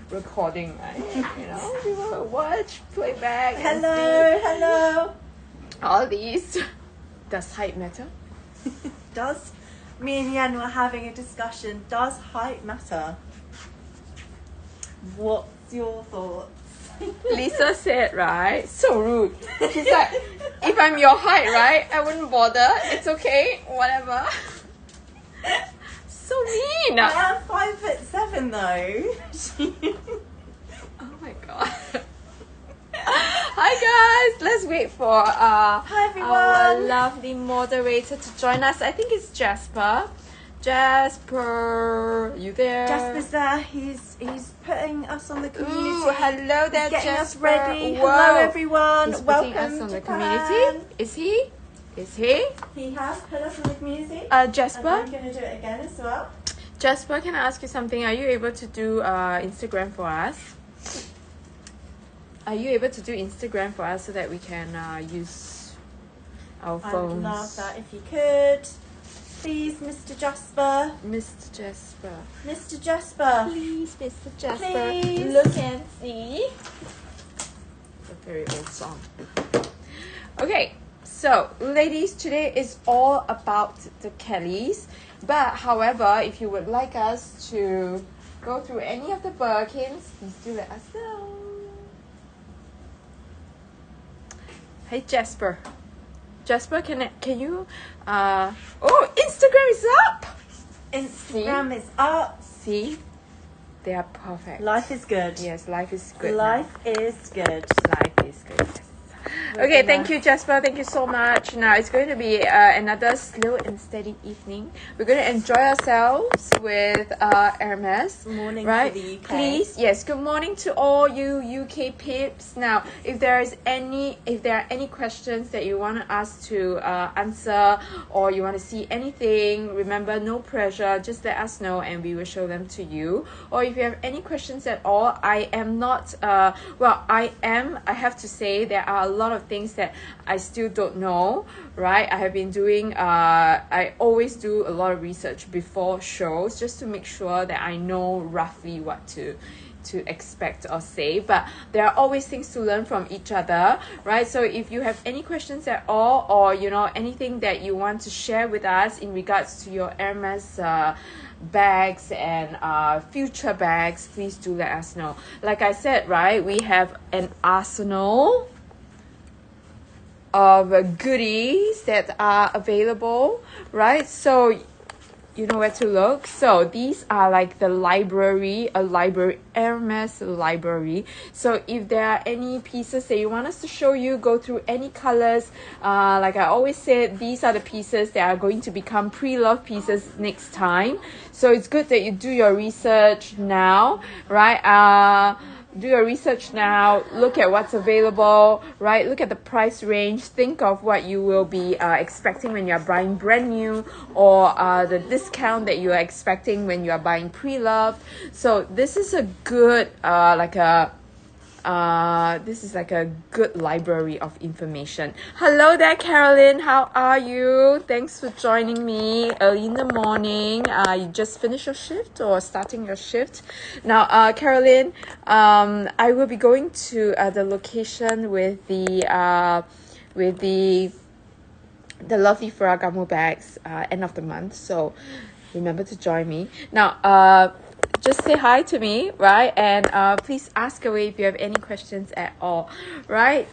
recording, right? You know, people watch, playback. Hello. All these. Does height matter? Does me and Yan were having a discussion? Does height matter? What's your thoughts? Lisa said, right? So rude. She's like, if I'm your height, right? I wouldn't bother. It's okay. Whatever. So mean. I am 5'7" though. Oh my god. Hi guys. Let's wait for Hi everyone. our lovely moderator to join us. I think it's Jasper. Jasper, you there? Jasper's there. He's putting us on the community. Ooh, hello there, He's getting Jasper. us ready. Whoa. Hello everyone. He's Welcome putting us on to the Japan. community. Is he? He has put us on the community. Jasper. And I'm going to do it again as well. Jasper, can I ask you something? Are you able to do Instagram for us? Are you able to do Instagram for us so that we can use our I phones? would love that if you could. Please, Mr. Jasper. Mr. Jasper. Mr. Jasper. Please, Mr. Jasper. Please. Look and see. It's a very old song. Okay, so ladies, today is all about the Kellys. But however, if you would like us to go through any of the Birkins, please do let us know. Hey Jasper. Jasper, can you oh, Instagram is up. Instagram is up. See? They are perfect. Life is good. Yes, life is good. Life is good. Life is good. Yes. Okay, thank you, Jasper. Thank you so much. Now it's going to be another slow and steady evening. We're going to enjoy ourselves with Hermes. Morning right? to the UK. Please, yes. Good morning to all you UK peeps. Now, if there are any questions that you want us to answer, or you want to see anything, remember, no pressure. Just let us know, and we will show them to you. Or if you have any questions at all, I am not. I have to say there are a lot of things that I still don't know, right? I have been doing I always do a lot of research before shows just to make sure that I know roughly what to expect or say, but there are always things to learn from each other, right? So if you have any questions at all, or you know, anything that you want to share with us in regards to your Hermes bags and future bags, please do let us know. Like I said, right, we have an arsenal of goodies that are available, right? So you know where to look. So these are like the library, Hermes library. So if there are any pieces that you want us to show you, go through any colors. Like I always said, these are the pieces that are going to become pre-loved pieces next time. So it's good that you do your research now, right? Do your research now, look at what's available, right? Look at the price range, think of what you will be expecting when you're buying brand new, or the discount that you are expecting when you are buying pre-loved. So this is a good this is like a good library of information. Hello there, Carolyn. How are you? Thanks for joining me early in the morning. You just finished your shift or starting your shift? Now, Carolyn, I will be going to the location with the lovely Ferragamo bags end of the month. So remember to join me. Now, just say hi to me, right? And please ask away if you have any questions at all, right?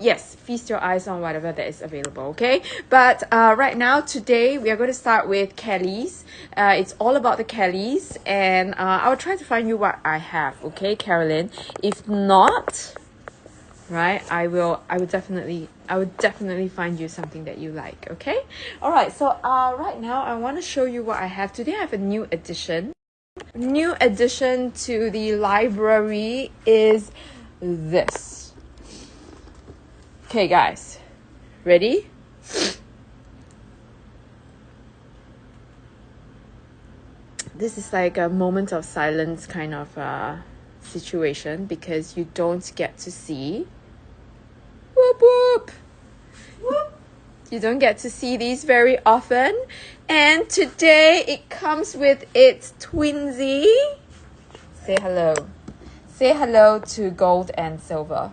Yes, feast your eyes on whatever that is available, okay? But right now, today, we are going to start with Kellys. It's all about the Kellys, and I will try to find you what I have, okay, Carolyn? If not, right, I would definitely find you something that you like, okay? All right, so right now, I want to show you what I have. Today, I have a new addition. New addition to the library is this. Okay, guys, ready? This is like a moment of silence kind of situation, because you don't get to see. Whoop whoop. Whoop. You don't get to see these very often. And today it comes with its twinsy. Say hello. Say hello to gold and silver.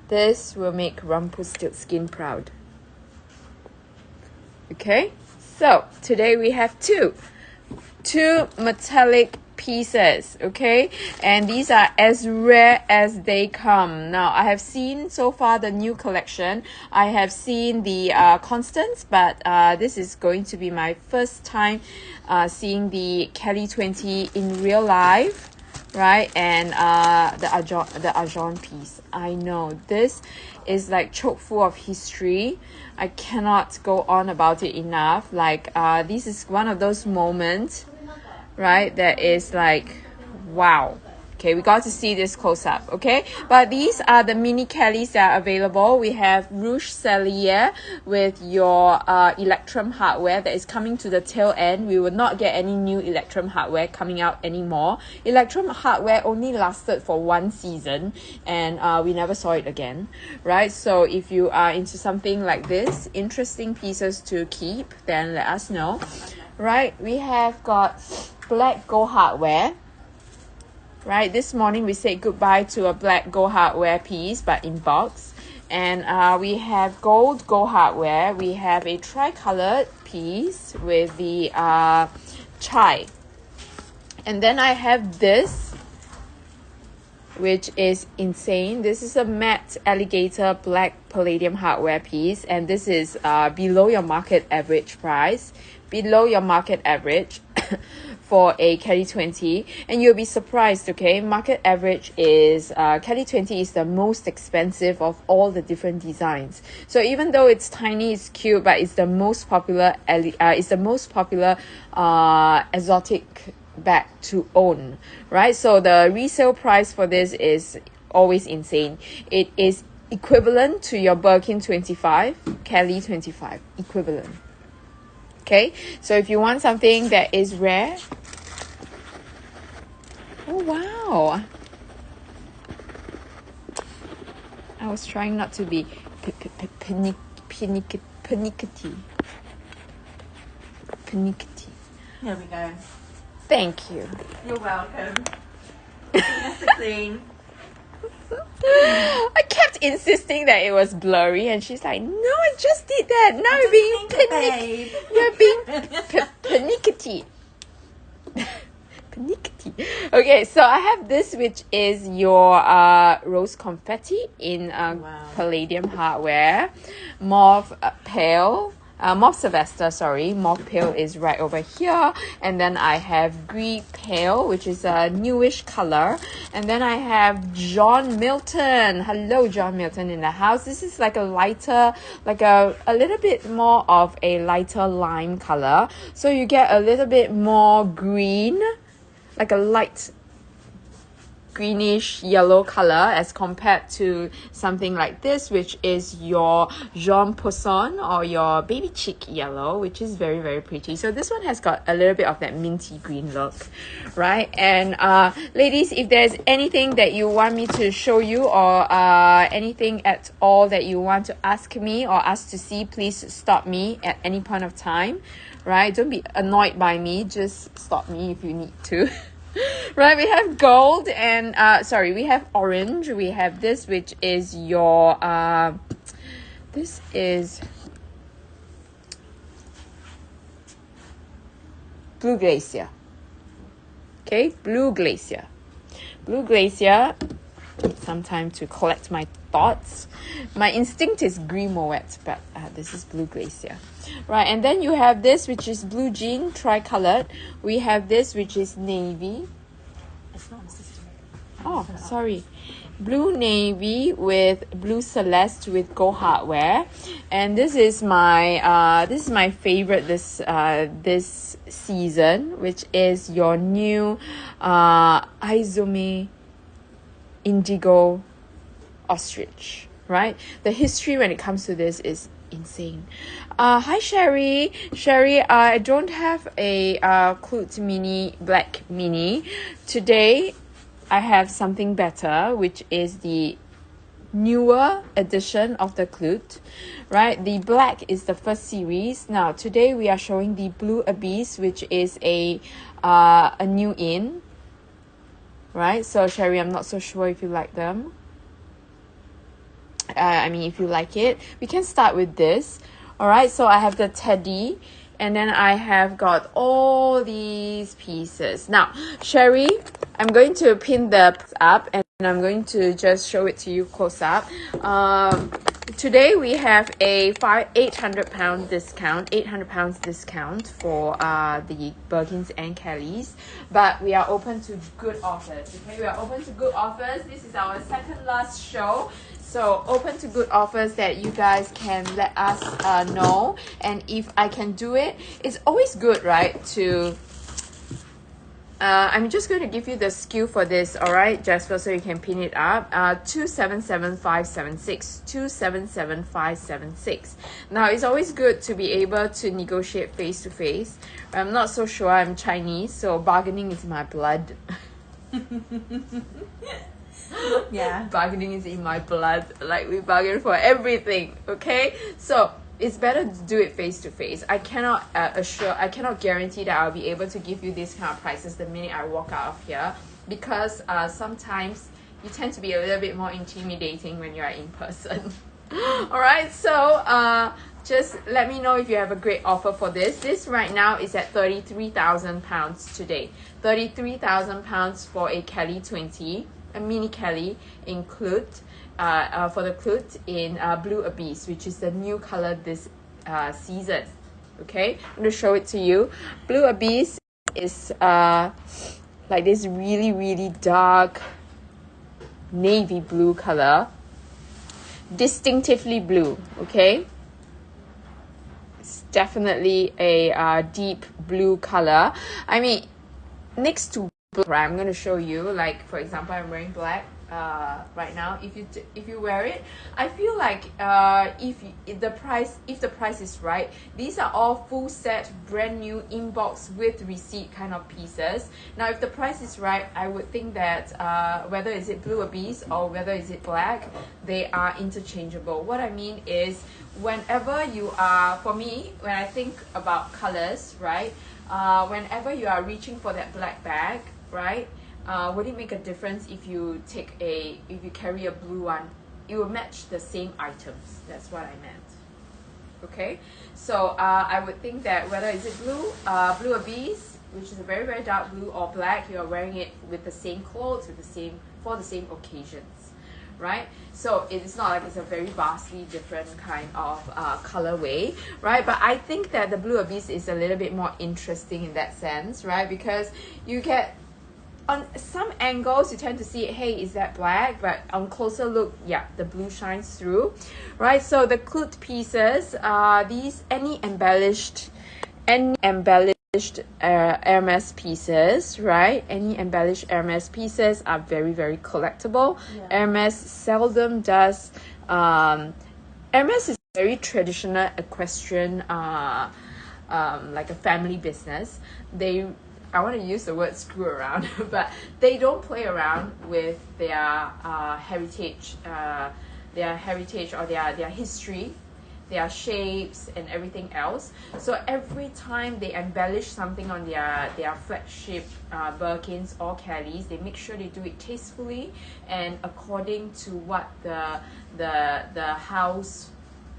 This will make Rumpelstiltskin proud. Okay, so today we have two metallic pieces, okay, and these are as rare as they come. Now I have seen so far the new collection. I have seen the Constance, but this is going to be my first time seeing the Kelly 20 in real life, right? And the Argent piece. I know this is like chock full of history. I cannot go on about it enough. Like this is one of those moments, right, that is like wow. Okay, we got to see this close up, okay? But these are the mini Kellys that are available. We have Rouge Cellier with your Electrum hardware that is coming to the tail end. We will not get any new Electrum hardware coming out anymore. Electrum hardware only lasted for one season and we never saw it again, right? So if you are into something like this, interesting pieces to keep, then let us know, right? We have got black gold hardware. Right, this morning we said goodbye to a black gold hardware piece, but in box. And we have gold hardware. We have a tricolored piece with the chai. And then I have this, which is insane. This is a matte alligator black palladium hardware piece. And this is below your market average price. Below your market average. For a Kelly 20, and you'll be surprised, okay? Market average is Kelly 20 is the most expensive of all the different designs. So even though it's tiny, it's cute, but it's the most popular exotic bag to own, right? So the resale price for this is always insane. It is equivalent to your Birkin 25, Kelly 25, equivalent. Okay, so if you want something that is rare, oh wow, I was trying not to be panicky. Here we go. Thank you. You're welcome. Nice and clean. I kept insisting that it was blurry, and she's like, "No, I just did that. Now you're being You're being panicky." Panicky. Okay, so I have this, which is your rose confetti in palladium hardware, mauve pale. Mauve Sylvester, sorry. Mauve pale is right over here. And then I have gris pale, which is a newish color. And then I have John Milton. Hello, John Milton in the house. This is like a lighter, like a little bit more of a lighter lime color. So you get a little bit more green, like a light greenish yellow color as compared to something like this, which is your Jean Poisson or your baby chick yellow, which is very, very pretty. So this one has got a little bit of that minty green look, right? And ladies, if there's anything that you want me to show you or anything at all that you want to ask me or ask to see, please stop me at any point of time, right? Don't be annoyed by me, just stop me if you need to. Right, we have gold and we have orange. We have this, which is your this is Blue Glacier. Okay, Blue Glacier. Blue Glacier. Some time to collect my thoughts. My instinct is Gris Moet, but this is Blue Glacier. Right, and then you have this, which is blue jean, tricolored. We have this, which is navy. It's not a system. Oh, sorry. Blue navy with blue celeste with gold hardware. And this is my favorite this season, which is your new Izome indigo ostrich, right? The history when it comes to this is insane. Hi Sherry. I don't have a Clute mini black mini today. I have something better, which is the newer edition of the Clute, right? The black is the first series. Now today we are showing the Blue Abyss, which is a a new in, right? So Sherry, I'm not so sure if you like them. If you like it, we can start with this. All right, so I have the teddy, and then I have got all these pieces. Now, Sherry, I'm going to pin the up, and I'm going to just show it to you close up. Today we have a £800 discount, £800 discount for the Birkins and Kellys, but we are open to good offers. Okay, we are open to good offers. This is our second last show. So open to good offers that you guys can let us know, and if I can do it, it's always good, right? I'm just going to give you the SKU for this, all right, Jasper, so you can pin it up. 277576, 277576. Now it's always good to be able to negotiate face to face. I'm not so sure. I'm Chinese, so bargaining is my blood. Yeah, bargaining is in my blood. Like, we bargain for everything. Okay, so it's better to do it face to face. I cannot I cannot guarantee that I'll be able to give you these kind of prices the minute I walk out of here, because sometimes you tend to be a little bit more intimidating when you are in person. All right, so just let me know if you have a great offer for this. This right now is at £33,000 today. £33,000 for a Kelly 20. A mini Kelly include for the clut in Blue Abyss, which is the new color this season. Okay, I'm going to show it to you. Blue Abyss is like this really dark navy blue color, distinctively blue. Okay, it's definitely a deep blue color. I mean, next to right, I'm going to show you, like, for example, I'm wearing black right now. If you wear it, I feel like if the price is right, these are all full set, brand new, inbox with receipt kind of pieces. Now if the price is right, I would think that whether is it Blue Abyss or whether is it black, they are interchangeable. What I mean is, whenever you are, for me, when I think about colors, right, whenever you are reaching for that black bag, right, would it make a difference if you carry a blue one? It will match the same items. That's what I meant. Okay, so I would think that whether is it Blue Abyss, which is a very dark blue, or black, you are wearing it with the same clothes, for the same occasions, right? So it is not like it's a very vastly different kind of colorway, right? But I think that the Blue Abyss is a little bit more interesting in that sense, right? Because you get, on some angles you tend to see, hey, is that black? But on closer look, yeah, the blue shines through, right? So the clut pieces, these any embellished Hermes pieces, right? Any embellished Hermes pieces are very collectible. Yeah. Hermes seldom does. Hermes is very traditional equestrian, like a family business. I want to use the word screw around, but they don't play around with their heritage or their history, their shapes and everything else. So every time they embellish something on their flagship Birkins or Kellys, they make sure they do it tastefully and according to what the house,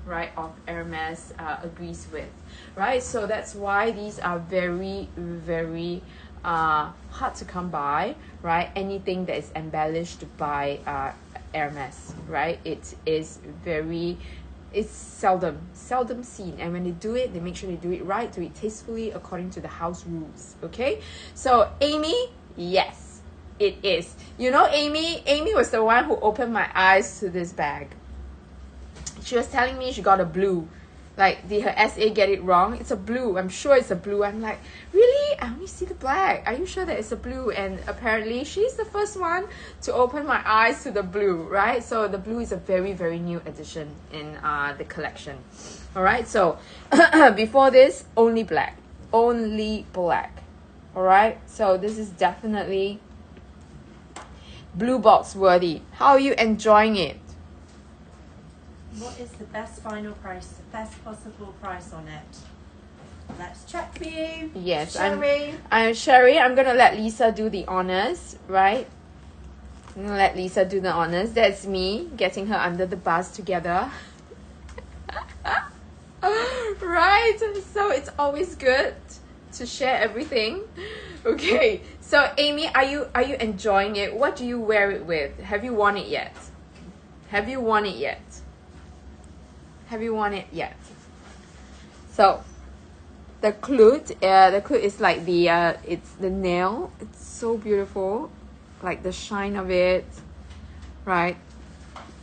right, of Hermes agrees with, right? So that's why these are very hard to come by, right? Anything that is embellished by Hermes, right? It's seldom seen, and when they do it, they make sure they do it right, do it tastefully according to the house rules. Okay, so Amy, yes, it is. You know, Amy was the one who opened my eyes to this bag. She was telling me she got a blue. Like, did her SA get it wrong? It's a blue. I'm sure it's a blue. I'm like, really? I only see the black. Are you sure that it's a blue? And apparently, she's the first one to open my eyes to the blue, right? So the blue is a very new addition in the collection. All right. So before this, only black. Only black. All right. So this is definitely blue box worthy. How are you enjoying it? What is the best final price, the best possible price on it? Let's check for you. Yes, Sherry. I'm Sherry. I'm gonna let Lisa do the honors, right? I'm gonna let Lisa do the honors. That's me getting her under the bus together. Right? So it's always good to share everything. Okay. So Amy, are you enjoying it? What do you wear it with? Have you worn it yet? Have you worn it yet? Have you worn it yet? So the clute is like it's the nail. It's so beautiful, like the shine of it, right?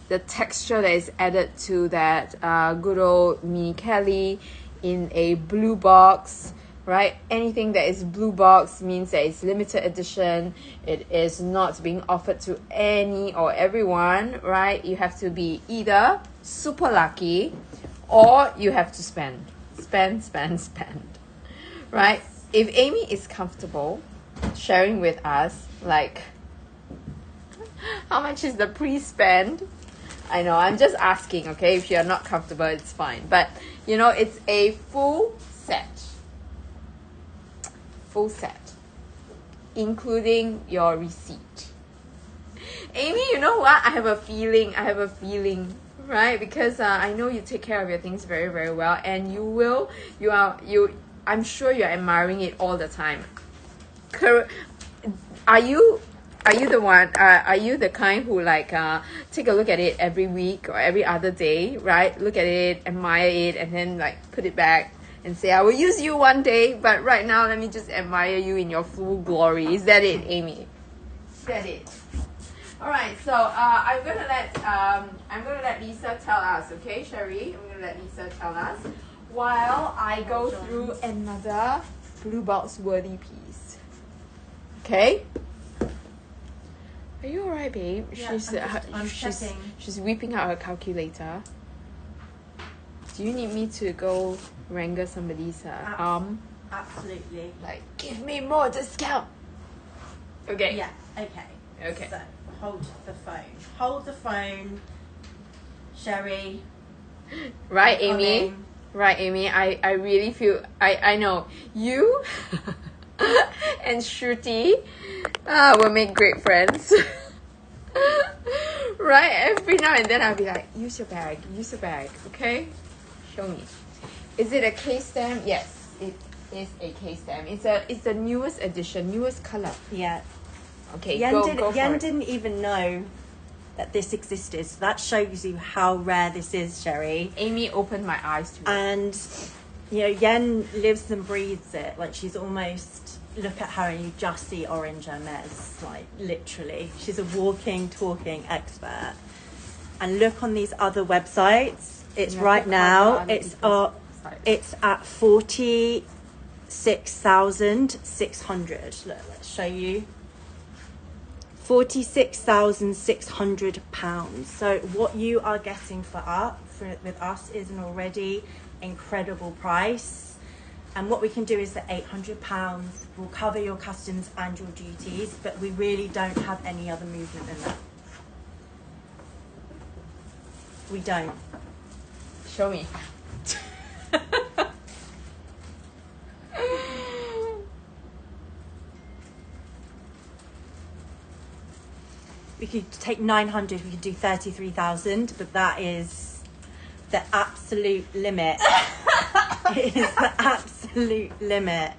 The texture that is added to that good old Mini Kelly in a blue box, right? Anything that is blue box means that it's limited edition. It is not being offered to any or everyone, right? You have to be either super lucky or you have to spend, right? If Amy is comfortable sharing with us, like, how much is the pre-spend? I know, I'm just asking, okay? If you're not comfortable, it's fine. But, you know, it's a full set, including your receipt. Amy, you know what? I have a feeling, right? Because I know you take care of your things very, very well, and I'm sure you're admiring it all the time. Are you the one? Are you the kind who like take a look at it every week or every other day, right? Look at it, admire it, and then like put it back and say, "I will use you one day, but right now let me just admire you in your full glory." Is that it, Amy? Is that it? All right. So I'm gonna let Lisa tell us. Okay, Sherry. I'm gonna let Lisa tell us while I go through another blue box worthy piece. Okay. Are you alright, babe? Yeah, I'm checking. She's whipping out her calculator. Do you need me to go wrangle somebody's arm? Absolutely. Like, give me more discount. Okay. Yeah. Okay. Okay. So hold the phone. Hold the phone, Sherry. Right, Amy. Right, Amy. I really feel I know you and Shruti will make great friends. Right? Every now and then I'll be like, use your bag, okay? Show me. Is it a case stamp? Yes, it is a case stamp. It's the newest edition, newest color. Yeah. Okay, Yen go for it. didn't even know that this existed. So that shows you how rare this is, Sherry. Amy opened my eyes to it. And you know, Yen lives and breathes it. Like she's almost, look at her and you just see orange Hermes. Like literally, she's a walking, talking expert. And look on these other websites. It's right now. It's at 46,600. Look, let's show you. £46,600. So what you are getting with us is an already incredible price. And what we can do is that £800 will cover your customs and your duties, but we really don't have any other movement than that. We don't. Show me. We could take 900, we could do 33,000, but that is the absolute limit. It is the absolute limit.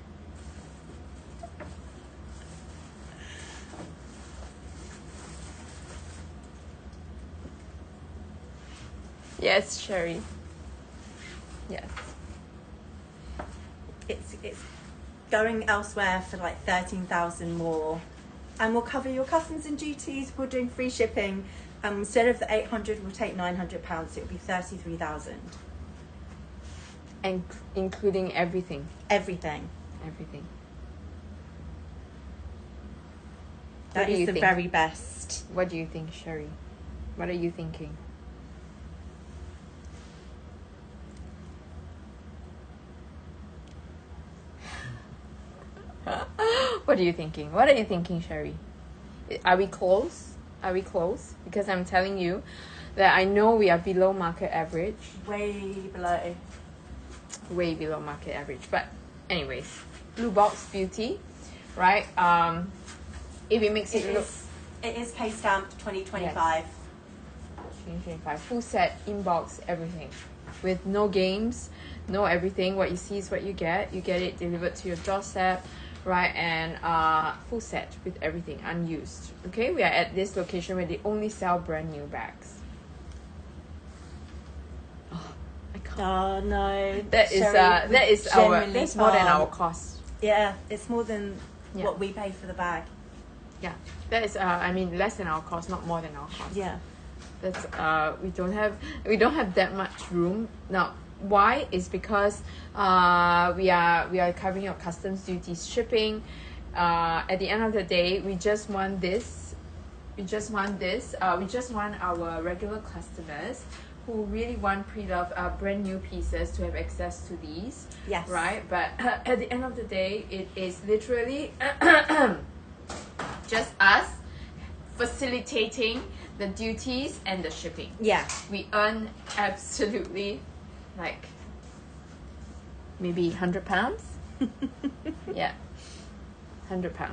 Yes, Sherry. Yes. It's going elsewhere for like 13,000 more. And we'll cover your customs and duties. We're doing free shipping. Instead of the 800, we'll take £900. It would be 33,000. And including everything. Everything. That is the very best. What do you think, Sherry? What are you thinking? What are you thinking? What are you thinking, Sherry? Are we close? Because I'm telling you that I know we are below market average. Way below. Way below market average. But anyways, Blue Box Beauty, right? If it makes it look... It is pay stamped 2025. Yes. 2025 full set, inbox, everything, with no games, no everything. What you see is what you get. You get it delivered to your doorstep, right? And full set with everything unused. Okay, we are at this location where they only sell brand new bags. Oh, I can't. Oh no, That is Sherry, that's more than our cost. Yeah, it's more than what we pay for the bag. Yeah, that is I mean less than our cost, not more than our cost. Yeah, that's we don't have that much room now. Why is because we are covering your customs duties, shipping. At the end of the day, we just want this. We just want our regular customers who really want pre-loved brand new pieces to have access to these. Yes. Right. But at the end of the day, it is literally just us facilitating the duties and the shipping. Yeah. We earn absolutely like maybe £100. Yeah, £100.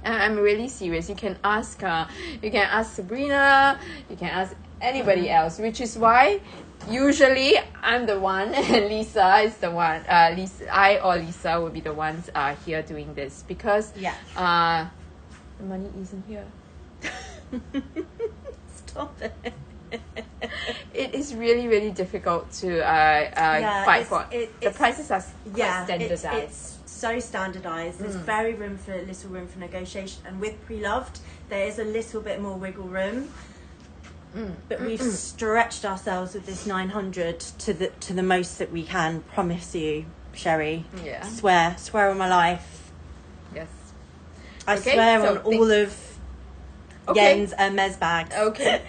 And I'm really serious. You can ask Sabrina, you can ask anybody else, which is why usually I'm the one and Lisa is the one. I or Lisa will be the ones here doing this because the money isn't here. Stop it. It is really, really difficult to fight for. The prices are quite standardized. It's so standardized. There's little room for negotiation. And with pre-loved, there is a little bit more wiggle room. But we've stretched ourselves with this 900 to the most that we can. Promise you, Sherry. Yeah. Swear on my life. Yes. I swear on all of Yen's Hermes bags. Okay.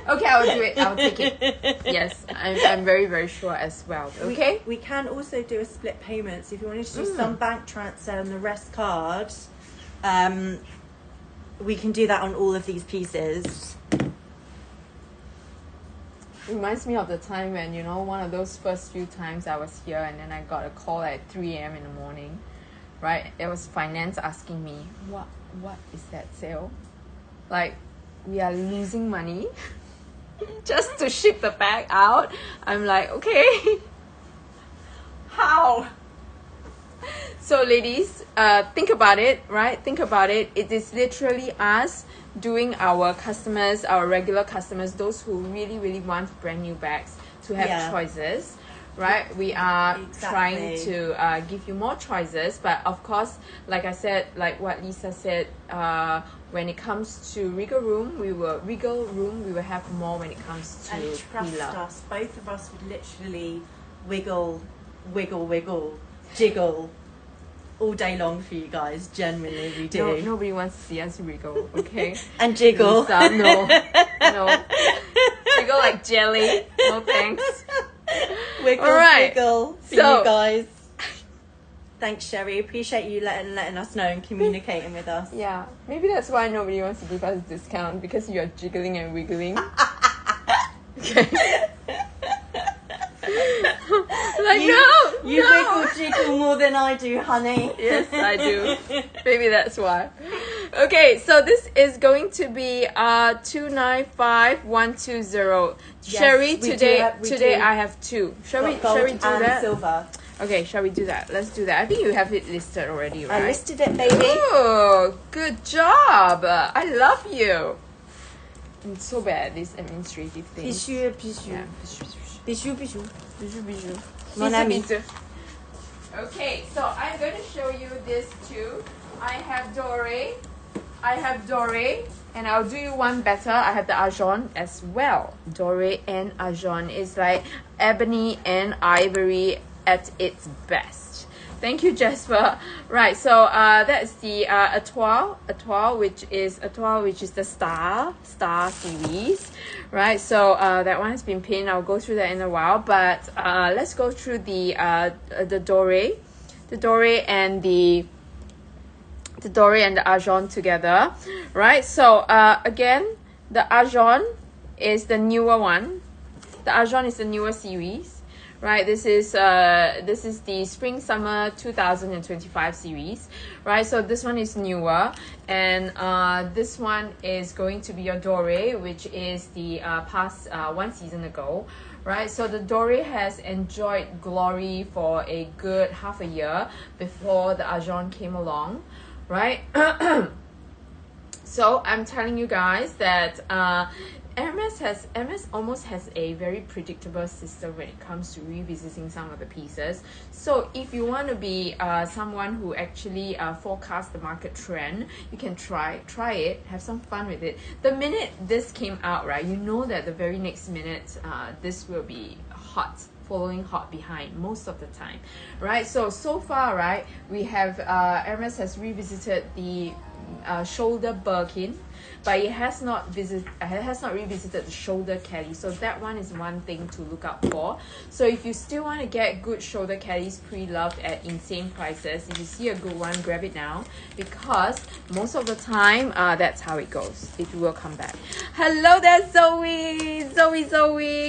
Okay, I will do it. I'll take it. Yes, I'm very, very sure as well. Okay. We can also do a split payment. So if you wanted to do some bank transfer and the rest card, we can do that on all of these pieces. Reminds me of the time when, one of those first few times I was here and then I got a call at 3 a.m. in the morning, right? It was finance asking me, what is that sale? Like, we are losing money just to ship the bag out. I'm like, okay, how? So ladies, think about it, right? Think about it. It is literally us doing our customers, our regular customers, those who really, really want brand new bags to have choices, right? We are trying to give you more choices, but of course, like I said, like what Lisa said, when it comes to Regal Room, we will have more when it comes to and trust us, both of us would literally wiggle, jiggle all day long for you guys. Genuinely, we do. No, nobody wants to see us wriggle, okay? And jiggle. Lisa, no, jiggle like jelly. No thanks. Wiggle for you guys. Thanks, Sherry. Appreciate you letting us know and communicating with us. Yeah, maybe that's why nobody wants to give us a discount, because you're jiggling and wiggling. Okay. You wiggle jiggle more than I do, honey. Yes, I do. Maybe that's why. Okay, so this is going to be 295120. Yes, Sherry, today I have two. Shall we do that? Silver. Okay, shall we do that? Let's do that. I think you have it listed already, right? I listed it, baby. Oh, good job. I love you. I'm so bad at these administrative things. Bisou. Yeah. Bijou. Mon ami. Okay, so I'm going to show you this too. I have Doré, and I'll do you one better. I have the Argent as well. Doré and Argent is like ebony and ivory at its best. Thank you, Jasper. Right, so that's the Etoile, which is the Star series, right? So that one has been pinned. I'll go through that in a while, but let's go through the Doré and the Argent together, right? So again, the Argent is the newer one. The Argent is the newer series, right? This is the spring summer 2025 series, right? So this one is newer, and this one is going to be your Dore, which is the past one season ago, right? So the Dore has enjoyed glory for a good half a year before the Arjan came along, right? So I'm telling you guys that Hermes almost has a very predictable system when it comes to revisiting some of the pieces. So if you want to be someone who actually forecasts the market trend, you can try it, have some fun with it. The minute this came out, right, you know that the very next minute this will be hot, following hot behind most of the time, right? So far, right, we have Hermes has revisited the shoulder Birkin, but it has not revisited the shoulder Kelly. So that one is one thing to look out for. So if you still want to get good shoulder Kellys pre-loved at insane prices, if you see a good one, grab it now, because most of the time that's how it goes. It will come back. Hello there, Zoe,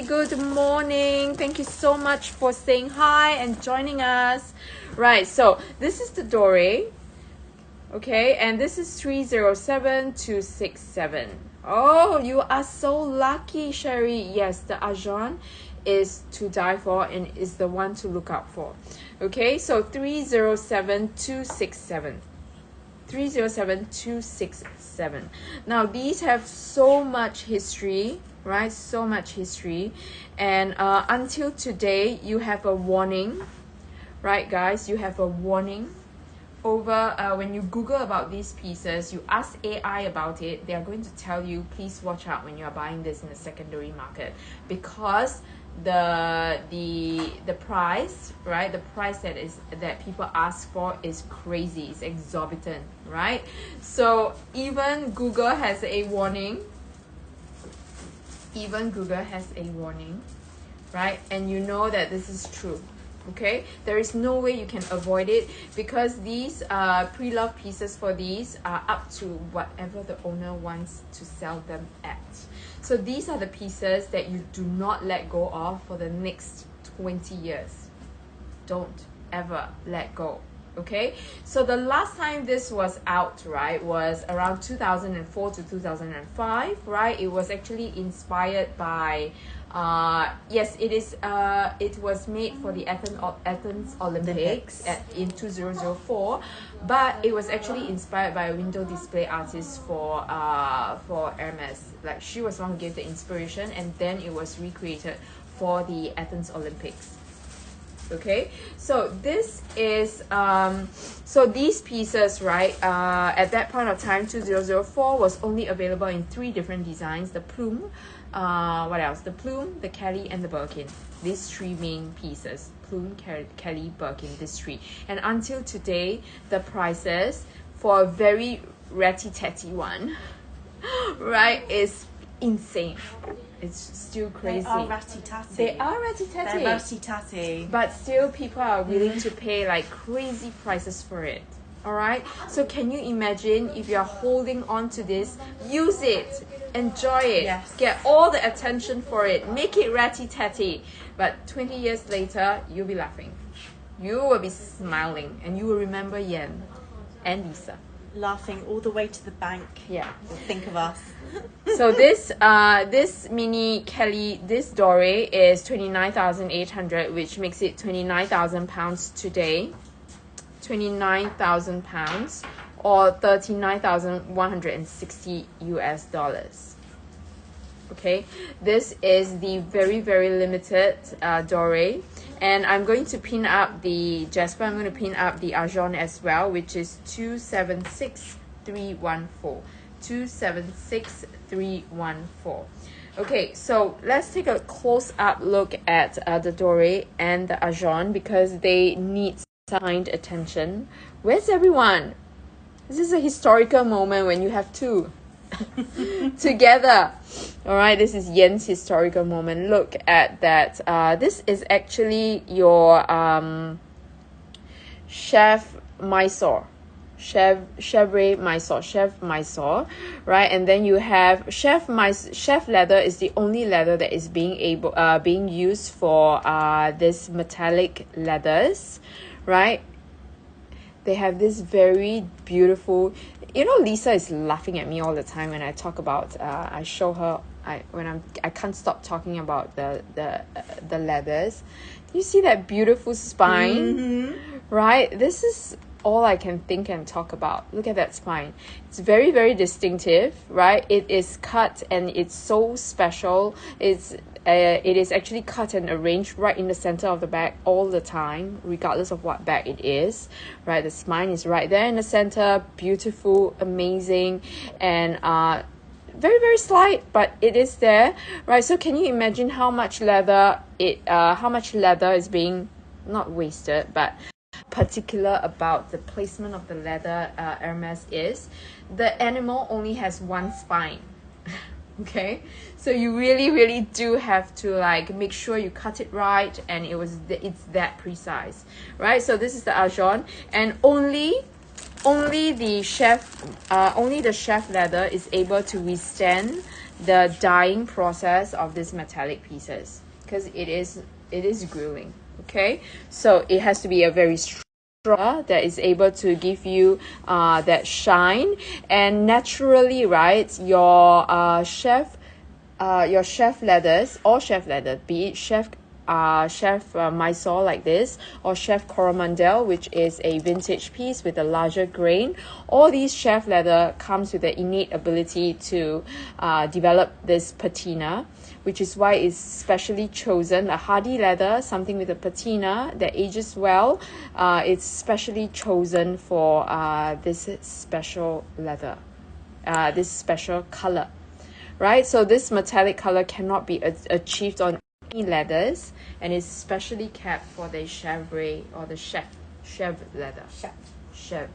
good morning. Thank you so much for saying hi and joining us. Right, so this is the Dore. Okay, and this is 307267. Oh, you are so lucky, Sherry. Yes, the Arjan is to die for and is the one to look out for. Okay, so 307267. 307267. Now these have so much history, right? So much history, and until today you have a warning, right, guys? You have a warning. Over when you Google about these pieces, you ask AI about it, they are going to tell you, please watch out when you are buying this in the secondary market, because the price, right, the price that people ask for is crazy, it's exorbitant, right? So even Google has a warning. Right? And you know that this is true. Okay, there is no way you can avoid it, because these pre-loved pieces for these are up to whatever the owner wants to sell them at. So these are the pieces that you do not let go of for the next 20 years. Don't ever let go. Okay, so the last time this was out, right, was around 2004 to 2005, right? It was actually inspired by yes, it is. It was made for the Athens Olympics in 2004, but it was actually inspired by a window display artist for Hermes. Like, she was the one who gave the inspiration, and then it was recreated for the Athens Olympics. Okay, so this is so these pieces, right, at that point of time, 2004, was only available in 3 different designs: the plume, what else, the plume, the Kelly, and the Birkin. These 3 main pieces: plume, Kelly, Birkin, these 3. And until today, the prices for a very ratty-tatty one, right, is insane. It's still crazy. They are ratty-tatty. They are ratty-tatty. They're ratty-tatty. But still, people are willing to pay like crazy prices for it. Alright? So can you imagine if you're holding on to this? Use it. Enjoy it. Yes. Get all the attention for it. Make it ratty-tatty. But 20 years later, you'll be laughing. You will be smiling. And you will remember Yen and Lisa. Laughing all the way to the bank. Yeah. Think of us. So this mini Kelly, this Dore is 29,800, which makes it 29,000 pounds today. 29,000 pounds, or 39,160 US dollars. Okay, this is the very, very limited Dore, and I'm going to pin up the Jasper. I'm going to pin up the Arjan as well, which is 276314. 276314. Okay, so let's take a close-up look at the Dore and the Arjan, because they need some kind attention. Where's everyone? This is a historical moment when you have 2 together. All right, this is Yen's historical moment. Look at that. This is actually your Chef Mysore. Chevre Mysore, right? And then you have chef leather is the only leather that is being used for this metallic leathers, right? They have this very beautiful, Lisa is laughing at me all the time when I talk about I show her I can't stop talking about the leathers. You see that beautiful spine, right? This is all I can think and talk about. Look at that spine. It's very, very distinctive, right? It is cut and it's so special. It is actually cut and arranged right in the center of the bag all the time, regardless of what bag it is, right? The spine is right there in the center, beautiful, amazing, and very, very slight, but it is there, right? So can you imagine how much leather is being not wasted, but particular about the placement of the leather Hermes is? The animal only has one spine. Okay, so you really do have to make sure you cut it right, and it's that precise, right? So this is the Argan, and only the chef leather is able to withstand the dyeing process of these metallic pieces, because it is grueling. Okay, so it has to be a very strong that is able to give you that shine. And naturally, right, your chef leathers, or chef leather, be it chef Mysore like this, or chef Coromandel, which is a vintage piece with a larger grain, all these chef leather comes with the innate ability to develop this patina, which is why it's specially chosen. A hardy leather, something with a patina that ages well, it's specially chosen for this special leather, this special color, right? So this metallic color cannot be achieved on any leathers, and is specially kept for the chevre or the chef leather. Chef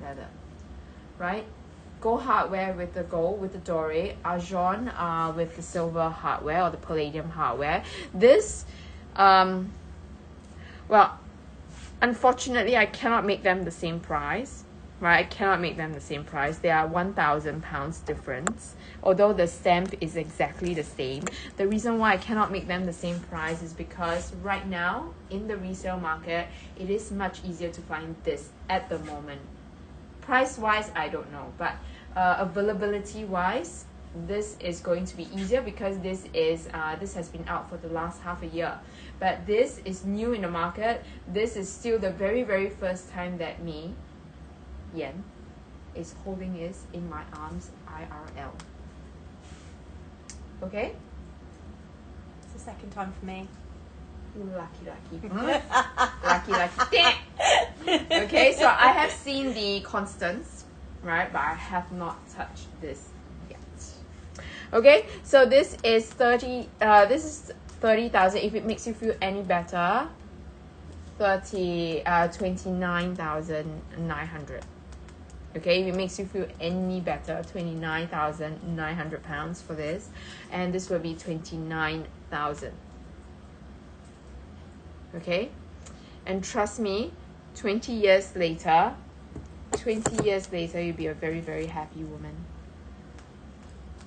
leather, right? Gold hardware with the gold, with the doré, Argan with the silver hardware or the palladium hardware. This, well, unfortunately, I cannot make them the same price, right? I cannot make them the same price. They are £1,000 difference, although the stamp is exactly the same. The reason why I cannot make them the same price is because right now, in the resale market, it is much easier to find this at the moment. Price-wise, I don't know, but availability-wise, this is going to be easier, because this has been out for the last half a year. But this is new in the market. This is still the very, very first time that me, Yen, is holding this in my arms IRL. Okay? It's the second time for me. Lucky. Lucky. Okay, so I have seen the Constance, right? But I have not touched this yet. Okay, so this is 30,000. If it makes you feel any better, 29,900. Okay, if it makes you feel any better, £29,900 for this, and this will be 29,000. Okay, and trust me, 20 years later, you'll be a very, very happy woman.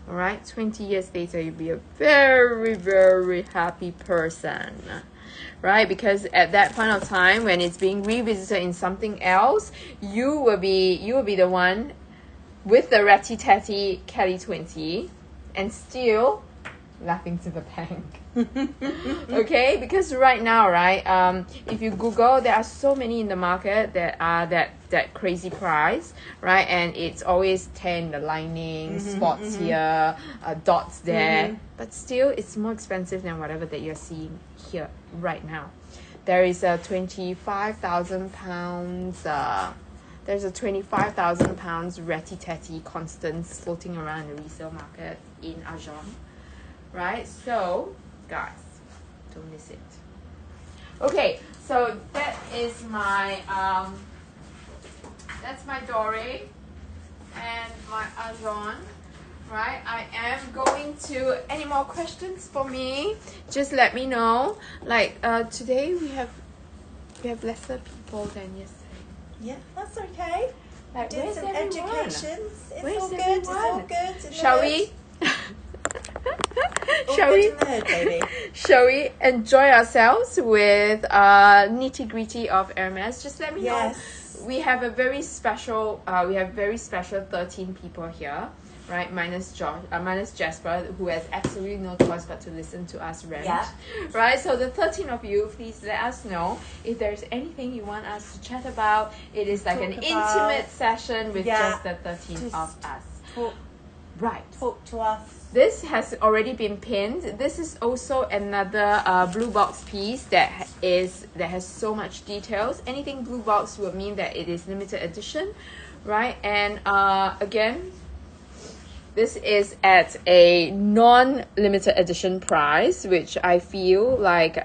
All right, 20 years later, you'll be a very, very happy person, right? Because at that point of time, when it's being revisited in something else, you will be the one with the ratty-tatty Kelly 20 and still laughing to the bank. Okay, because right now, right, if you Google, there are so many in the market that are that crazy price, right? And it's always tan, the lining, spots here, dots there, but still it's more expensive than whatever that you're seeing here right now. There is a £25,000 there's a £25,000 ratty-tatty Constance floating around the resale market in Argan, right? So guys, don't miss it. Okay, so that is my that's my doré and my Argan, right? I am going to, any more questions for me, just let me know. Like today we have lesser people than yesterday. Yeah, that's okay. Like, Did where's some everyone? educations. It's Where's all good. everyone? It's all good. in the Shall hood. we? All Shall good we? in the hood, baby. Shall we enjoy ourselves with nitty gritty of Hermes? Just let me Yes. know. We have a very special. We have very special 13 people here, right? Minus Jasper, who has absolutely no choice but to listen to us rant. Yeah. Right. So the 13 of you, please let us know if there's anything you want us to chat about. It is like an Talk about- intimate session with Yeah. just the 13 Just of us. Talk, Right. talk to us. This has already been pinned. This is also another blue box piece that has so much details. Anything blue box would mean that it is limited edition, right? And again, this is at a non-limited edition price, which I feel like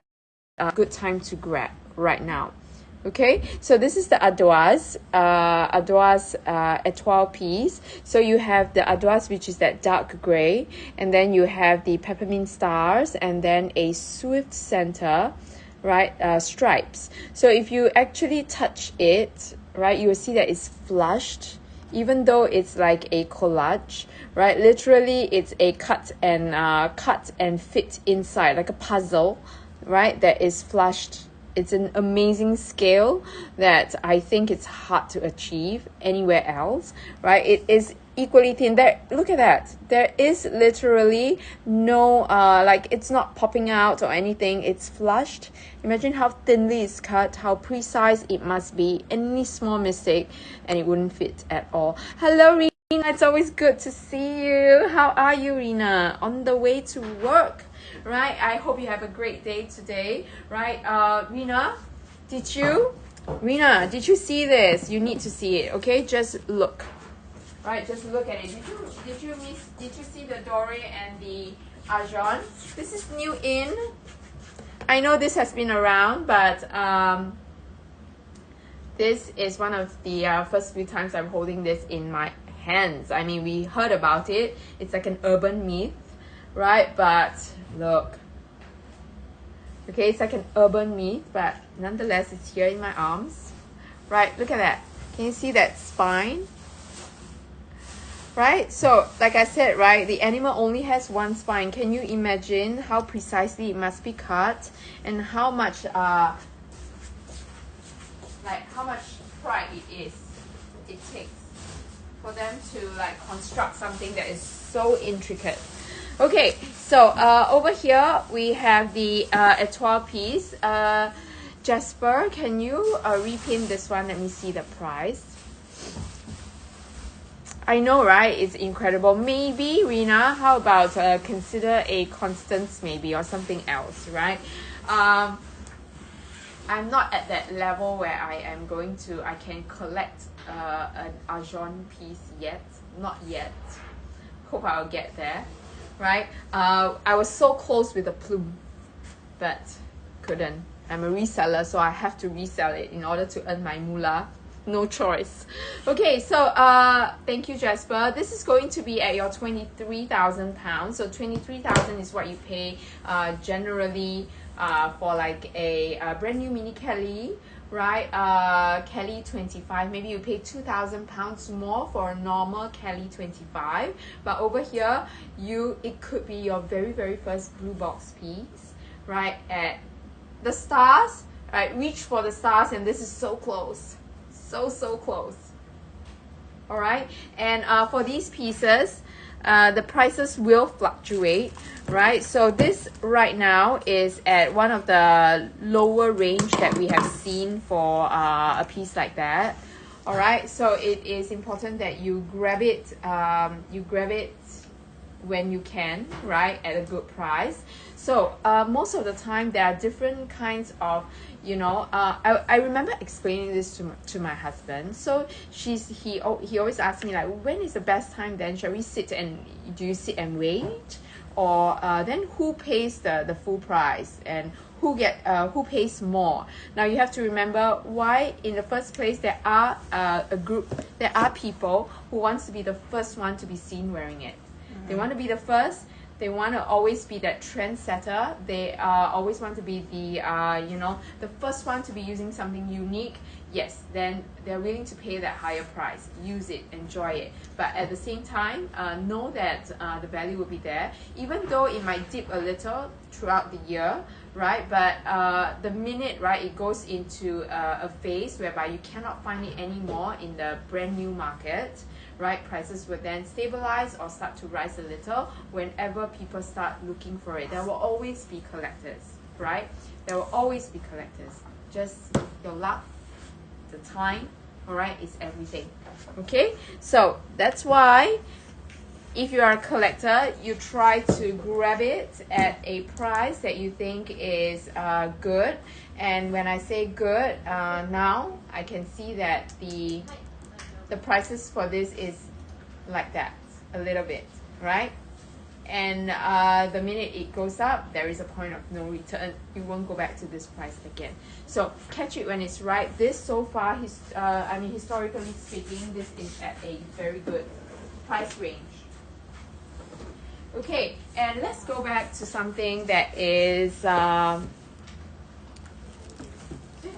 a good time to grab right now. Okay, so this is the Ardoise Etoile piece. So you have the Ardoise, which is that dark gray, and then you have the peppermint stars, and then a swift center, right, stripes. So if you actually touch it, right, you will see that it's flushed, even though it's like a collage, right? Literally, it's a cut and fit inside, like a puzzle, right, that is flushed. It's an amazing scale that I think it's hard to achieve anywhere else, right? It is equally thin. There, look at that. There is literally no, like, it's not popping out or anything. It's flushed. Imagine how thinly it's cut, how precise it must be. Any small mistake and it wouldn't fit at all. Hello, Rina. It's always good to see you. How are you, Rina? On the way to work, right? I hope you have a great day today, right? Rina, did you see this? You need to see it, okay? Just look, right? Just look at it. Did you see the Doré and the Argan? This is new in. I know this has been around, but this is one of the first few times I'm holding this in my hands. I mean, we heard about it. It's like an urban myth, right? But look, okay, it's like an urban myth, but nonetheless, it's here in my arms, right? Look at that. Can you see that spine? Right? So, like I said, right, the animal only has one spine. Can you imagine how precisely it must be cut and how much pride it takes for them to like construct something that is so intricate. Okay, so over here we have the Etoile piece. Jasper, can you repin this one? Let me see the price. I know, right? It's incredible. Maybe, Rina, how about consider a Constance maybe or something else, right? I'm not at that level where I can collect an Argan piece yet. Not yet. Hope I'll get there, right? I was so close with the plume, but couldn't. I'm a reseller, so I have to resell it in order to earn my moolah. No choice. Okay, so thank you, Jasper. This is going to be at your £23,000. So 23,000 is what you pay generally for like a brand new mini Kelly, right? Kelly 25. Maybe you pay £2,000 more for a normal Kelly 25. But over here, it could be your very, very first blue box piece, right? At the stars, right? Reach for the stars, and this is so close. So close. All right, and for these pieces, the prices will fluctuate, right? So this right now is at one of the lower range that we have seen for a piece like that. All right, so it is important that you grab it. You grab it when you can, right, at a good price. So most of the time there are different kinds of, you know, I remember explaining this to my husband. So he always asks me like, when is the best time then? Shall we do you sit and wait? Or then who pays the full price, and who pays more? Now you have to remember why in the first place there are there are people who wants to be the first one to be seen wearing it. They want to be the first. They want to always be that trendsetter. They always want to be the the first one to be using something unique, yes, then they're willing to pay that higher price. Use it, enjoy it. But at the same time, know that the value will be there, even though it might dip a little throughout the year, right? But the minute, right, it goes into a phase whereby you cannot find it anymore in the brand new market, right? Prices will then stabilize or start to rise a little whenever people start looking for it. There will always be collectors, right? There will always be collectors. Just your luck, the time, all right, is everything. Okay, so that's why if you are a collector, you try to grab it at a price that you think is good. And when I say good, now I can see that the prices for this is like that, a little bit, right? And the minute it goes up, there is a point of no return. You won't go back to this price again. So catch it when it's right. This so far, historically speaking, this is at a very good price range. Okay, and let's go back to something that is, I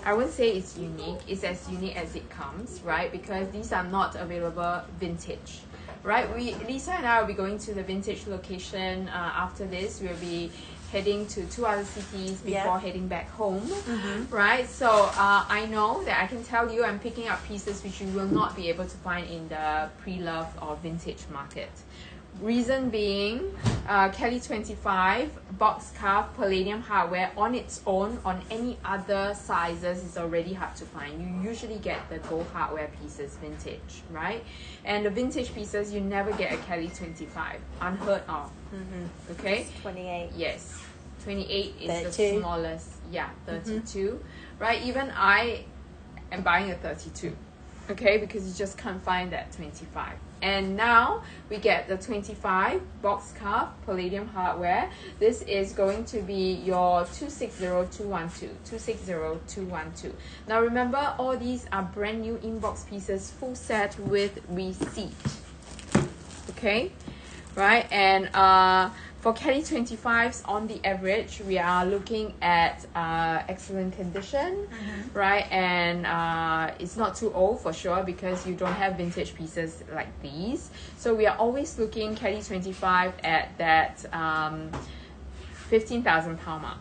wouldn't say it's unique. It's as unique as it comes, right? Because these are not available vintage, right? Lisa and I will be going to the vintage location after this. We'll be heading to 2 other cities before heading back home, right? So I know that I can tell you I'm picking up pieces which you will not be able to find in the pre-loved or vintage market. Reason being, Kelly 25 box carved palladium hardware on its own on any other sizes is already hard to find. You usually get the gold hardware pieces vintage, right? And the vintage pieces you never get at Kelly 25, unheard of. Okay, It's 28. yes, 28 is 32. the smallest. Yeah, 32, right? Even I am buying a 32, okay, because you just can't find that 25. And now we get the 25 box carved palladium hardware. This is going to be your 260212. 260212. Now remember, all these are brand new inbox pieces, full set with receipt. Okay, right? And for Kelly 25s, on the average, we are looking at excellent condition, right? And it's not too old for sure, because you don't have vintage pieces like these. So we are always looking Kelly 25 at that 15,000 pound mark.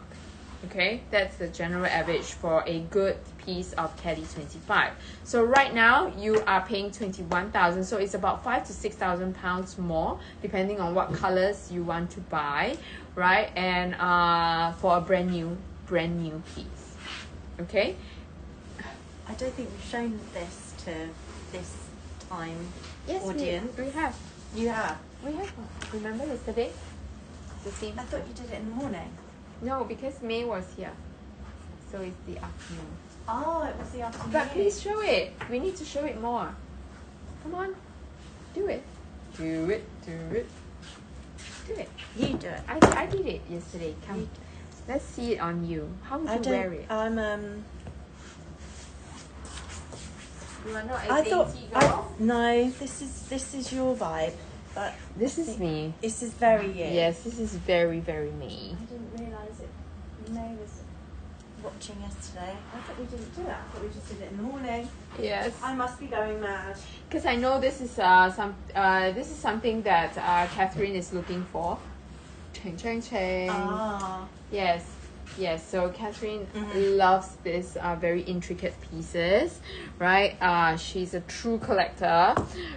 Okay, that's the general average for a good piece of Kelly 25. So right now you are paying 21,000, so it's about 5,000 to 6,000 pounds more depending on what colors you want to buy, right? And for a brand new piece. Okay, I don't think we've shown this to this time yes, audience. we have. You have? We have. Remember yesterday? The same. I thought you did it in the morning. No, because May was here, so it's the afternoon. Oh, it was the afternoon. But please show it. We need to show it more. Come on, do it. Do it. Do it. Do it. You do it. I did it yesterday. Come, let's see it on you. How would you wear it? I'm You are not a I thought dainty girl. no. This is your vibe, but This is me. this is very you. Yes, this is very, very me. I didn't realise it. May was watching yesterday. I thought we didn't do it. I thought we just did it in the morning. Yes. I must be going mad. Because I know this is something that Catherine is looking for. Chang chang chang. Ah. Yes. Yes, so Catherine loves this very intricate pieces, right? She's a true collector,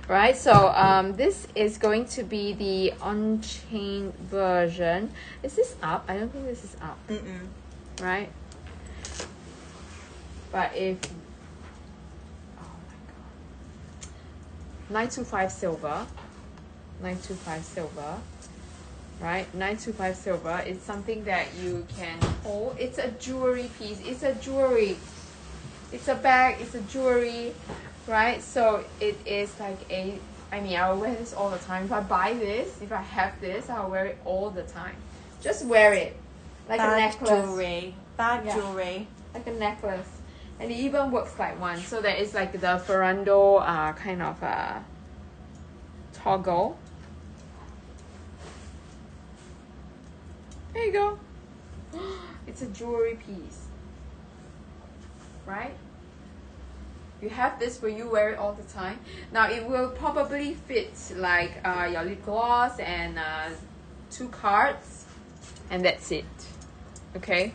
right? So this is going to be the on-chain version. Is this up? I don't think this is up, right? But if, oh my god, 925 silver, 925 silver. Right, 925 silver is something that you can hold. It's a jewelry piece. It's a jewelry. It's a bag. It's a jewelry, right? So it is like a. I mean, I'll wear this all the time. If I buy this, if I have this, I'll wear it all the time. Just wear it, like a necklace. Jewelry. Bag jewelry. Like a necklace, and it even works like one. So there is like the Ferrando kind of toggle. There you go. It's a jewelry piece, right? You have this where you wear it all the time. Now it will probably fit like your lip gloss and 2 cards, and that's it. Okay.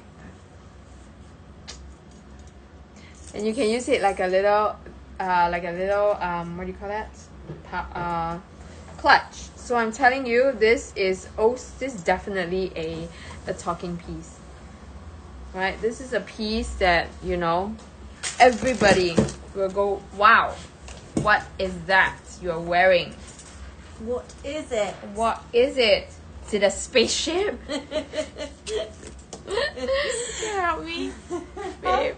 And you can use it like a little what do you call that? Clutch. So I'm telling you, this is definitely a talking piece, right? This is a piece that, you know, everybody will go, wow, what is that you're wearing? What is it? What is it? Is it a spaceship? Help me, babe.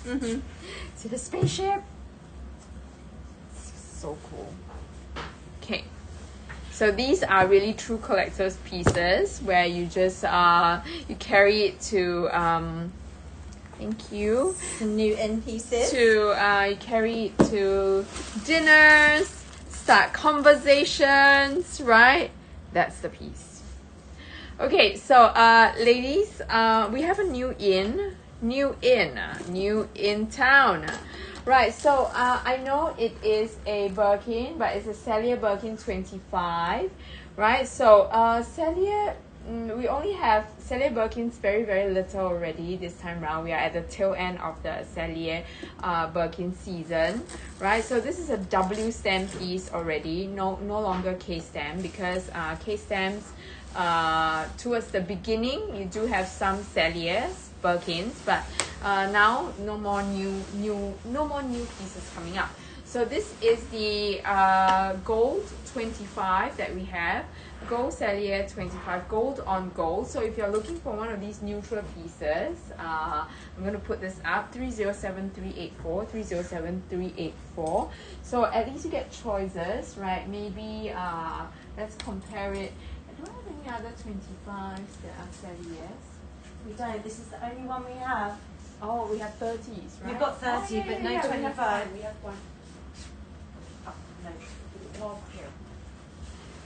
Is it a spaceship? So cool. Okay. So these are really true collector's pieces where you just you carry it to thank you. Some new in pieces. You carry it to dinners, start conversations, right? That's the piece. Okay, so ladies, we have a new in town. Right, so I know it is a Birkin, but it's a Cellier Birkin 25, right? So Cellier, we only have Cellier Birkins very, very little already this time around. We are at the tail end of the Cellier Birkin season, right? So this is a W stamp piece already, no longer K stamp, because K stamps towards the beginning you do have some Celliers Birkins, but now no more new pieces coming up. So this is the gold 25 that we have, gold Cellier 25, gold on gold. So if you're looking for one of these neutral pieces, I'm going to put this up, 307384, 307384. So at least you get choices, right? Maybe let's compare it. I don't have any other 25s that are Celliers. We don't. This is the only one we have. Oh, we have 30s, right? We've got 30, but no 25. We have one. Oh, no. More here.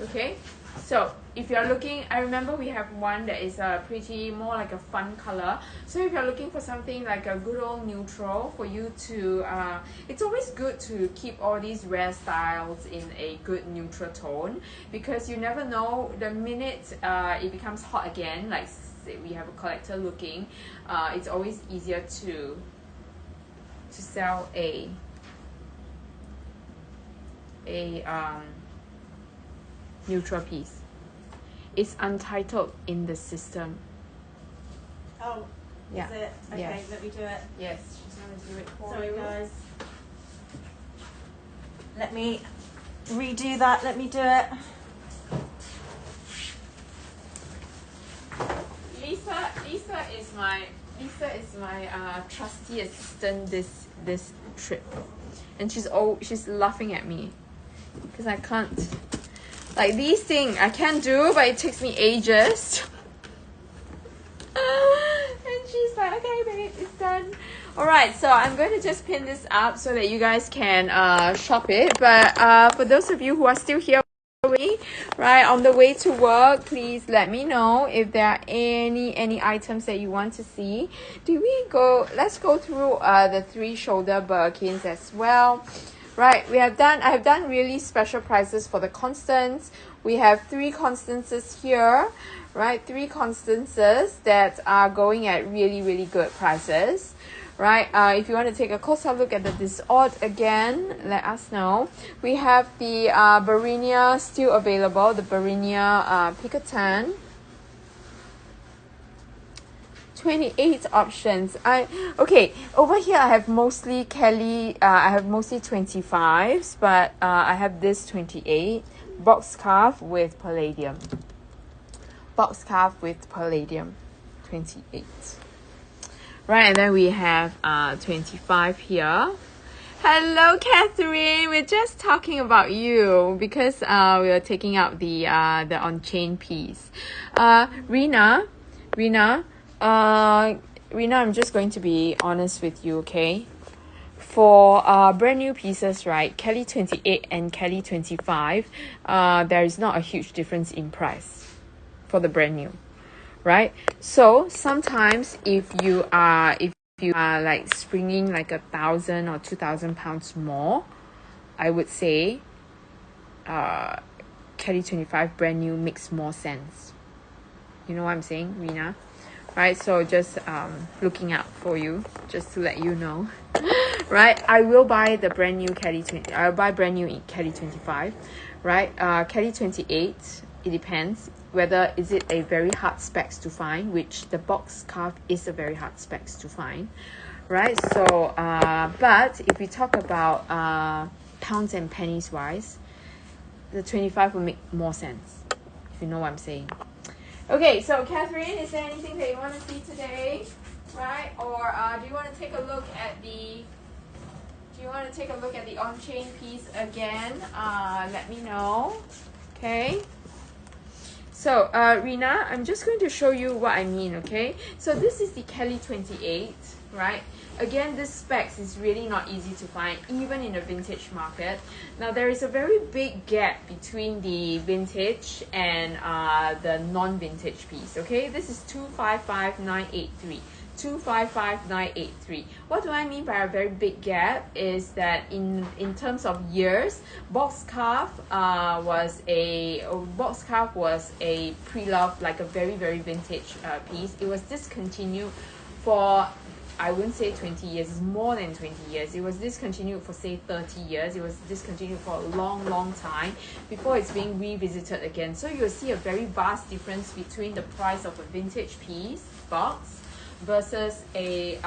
Okay, so if you're looking, I remember we have one that is pretty more like a fun color. So if you're looking for something like a good old neutral for you to, it's always good to keep all these rare styles in a good neutral tone, because you never know the minute it becomes hot again, like say we have a collector looking, it's always easier to sell a neutral piece. It's untitled in the system. Oh, Yeah. is it? Okay, Yes. let me do it. Yes, she's gonna do it for Sorry, you. guys. Let me redo that. Let me do it. Lisa is my trusty assistant this trip, and she's laughing at me because I can't, like, these things I can do, but it takes me ages. And she's like, okay babe, it's done. Alright, so I'm going to just pin this up so that you guys can shop it. But for those of you who are still here right on the way to work, please let me know if there are any items that you want to see. Let's go through the 3 shoulder Birkins as well. Right, I have done really special prices for the Constance. We have 3 Constances here, right? 3 Constances that are going at really, really good prices. Right, if you want to take a closer look at the Dior again, let us know. We have the Barinia still available, the Barinia Picotin. 28 options. Okay, over here I have mostly Kelly, I have mostly 25s, but I have this 28 box scarf with palladium. Box scarf with palladium, 28. Right, and then we have 25 here. Hello, Catherine. We're just talking about you because we were taking out the on-chain piece. Rena, I'm just going to be honest with you, okay? For brand new pieces, right, Kelly 28 and Kelly 25, there is not a huge difference in price for the brand new. Right, so sometimes if you you are like springing like 1,000 or 2,000 pounds more, I would say Kelly 25 brand new makes more sense. You know what I'm saying, Rina? Right, so just looking out for you, just to let you know. Right, I will buy the brand new Kelly 20. I'll buy brand new Kelly 25. Right, Kelly 28. It depends whether is it a very hard specs to find, which the box scarf is a very hard specs to find. Right, so but if we talk about pounds and pennies wise, the 25 will make more sense, if you know what I'm saying. Okay, so Catherine, is there anything that you want to see today, right? Or do you want to take a look at the? Do you want to take a look at the on-chain piece again? Let me know. Okay. So Rina, I'm just going to show you what I mean. Okay. So this is the Kelly 28, right? Again, this specs is really not easy to find, even in the vintage market. Now, there is a very big gap between the vintage and the non-vintage piece, okay? This is 255983. 255983. What do I mean by a very big gap is that in terms of years, box scarf was a pre-love, like a very vintage piece. It was discontinued for, I wouldn't say 20 years, it's more than 20 years. It was discontinued for say 30 years. It was discontinued for a long time before it's being revisited again. So you'll see a very vast difference between the price of a vintage piece box versus a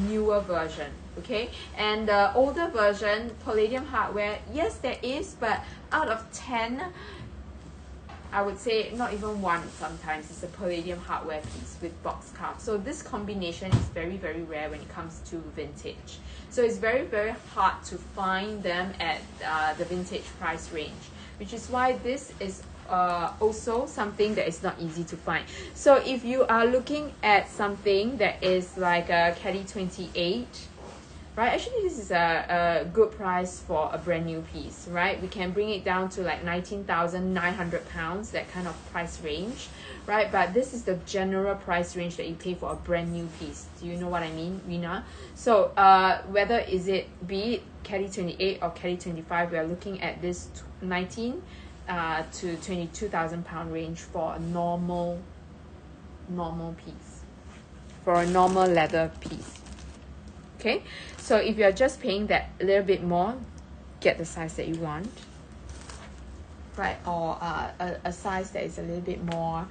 newer version. Okay, and the older version, palladium hardware, yes there is, but out of 10, I would say not even one sometimes is a palladium hardware piece with box scarf. So this combination is very rare when it comes to vintage. So it's very hard to find them at the vintage price range, which is why this is also something that is not easy to find. So if you are looking at something that is like a Kelly 28, right, actually this is a good price for a brand new piece, right? We can bring it down to like 19,900 pounds, that kind of price range, right? But this is the general price range that you pay for a brand new piece. Do you know what I mean, Rina? So whether is it be it Kelly 28 or Kelly 25, we are looking at this 19 to 22,000 pound range for a normal piece, for a normal leather piece. Okay, so if you're just paying that a little bit more, get the size that you want, right? Or a size that is a little bit more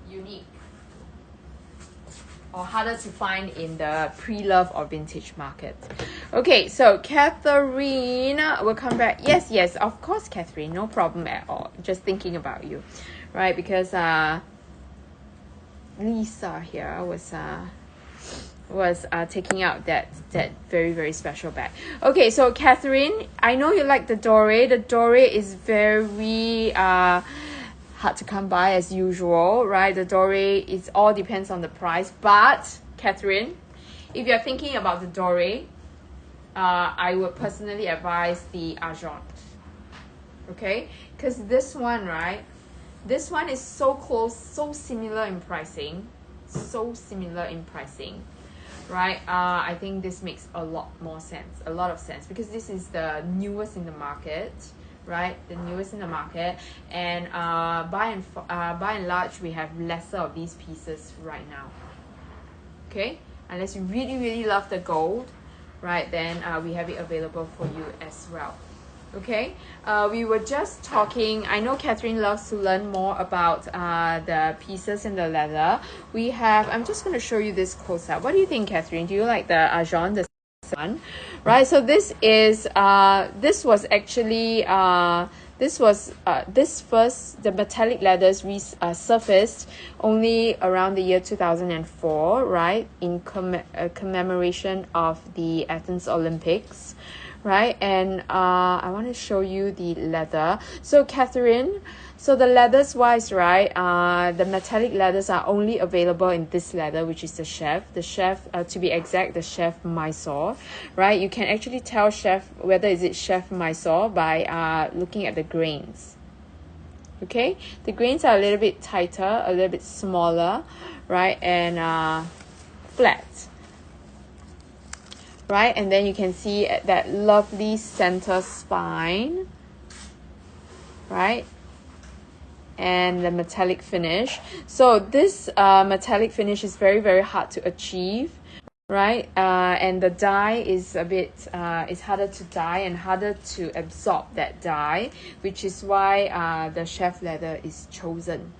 unique or harder to find in the pre-love or vintage market. Okay, so Catherine will come back. Yes, of course, Catherine, no problem at all. Just thinking about you, right? Because Lisa here was taking out that very special bag. Okay, so Catherine, I know you like the Dore. The Dore is very hard to come by as usual, right? The Dore, it all depends on the price. But Catherine, if you're thinking about the Dore, I would personally advise the Argent. Okay, because this one, right? This one is so close, so similar in pricing, right? I think this makes a lot of sense, because this is the newest in the market, right? The newest in the market, and by and large, we have lesser of these pieces right now. Okay, unless you really love the gold, right? Then we have it available for you as well. Okay, we were just talking. I know Catherine loves to learn more about the pieces in the leather. I'm just going to show you this close up. What do you think, Catherine? Do you like the Argent, the one? Right, so this was actually the metallic leathers surfaced only around the year 2004, right, in commemoration of the Athens Olympics, right? And I want to show you the leather. So Catherine, so the leathers wise, right, the metallic leathers are only available in this leather, which is the chef, to be exact, the Chef Mysore, right? You can actually tell whether is it Chef Mysore by looking at the grains. Okay, the grains are a little bit tighter, a little bit smaller, right, and flat, right? And then you can see that lovely center spine, right? And the metallic finish. So this metallic finish is very, very hard to achieve, right? And the dye is a bit it's harder to dye and harder to absorb that dye, which is why the chef leather is chosen.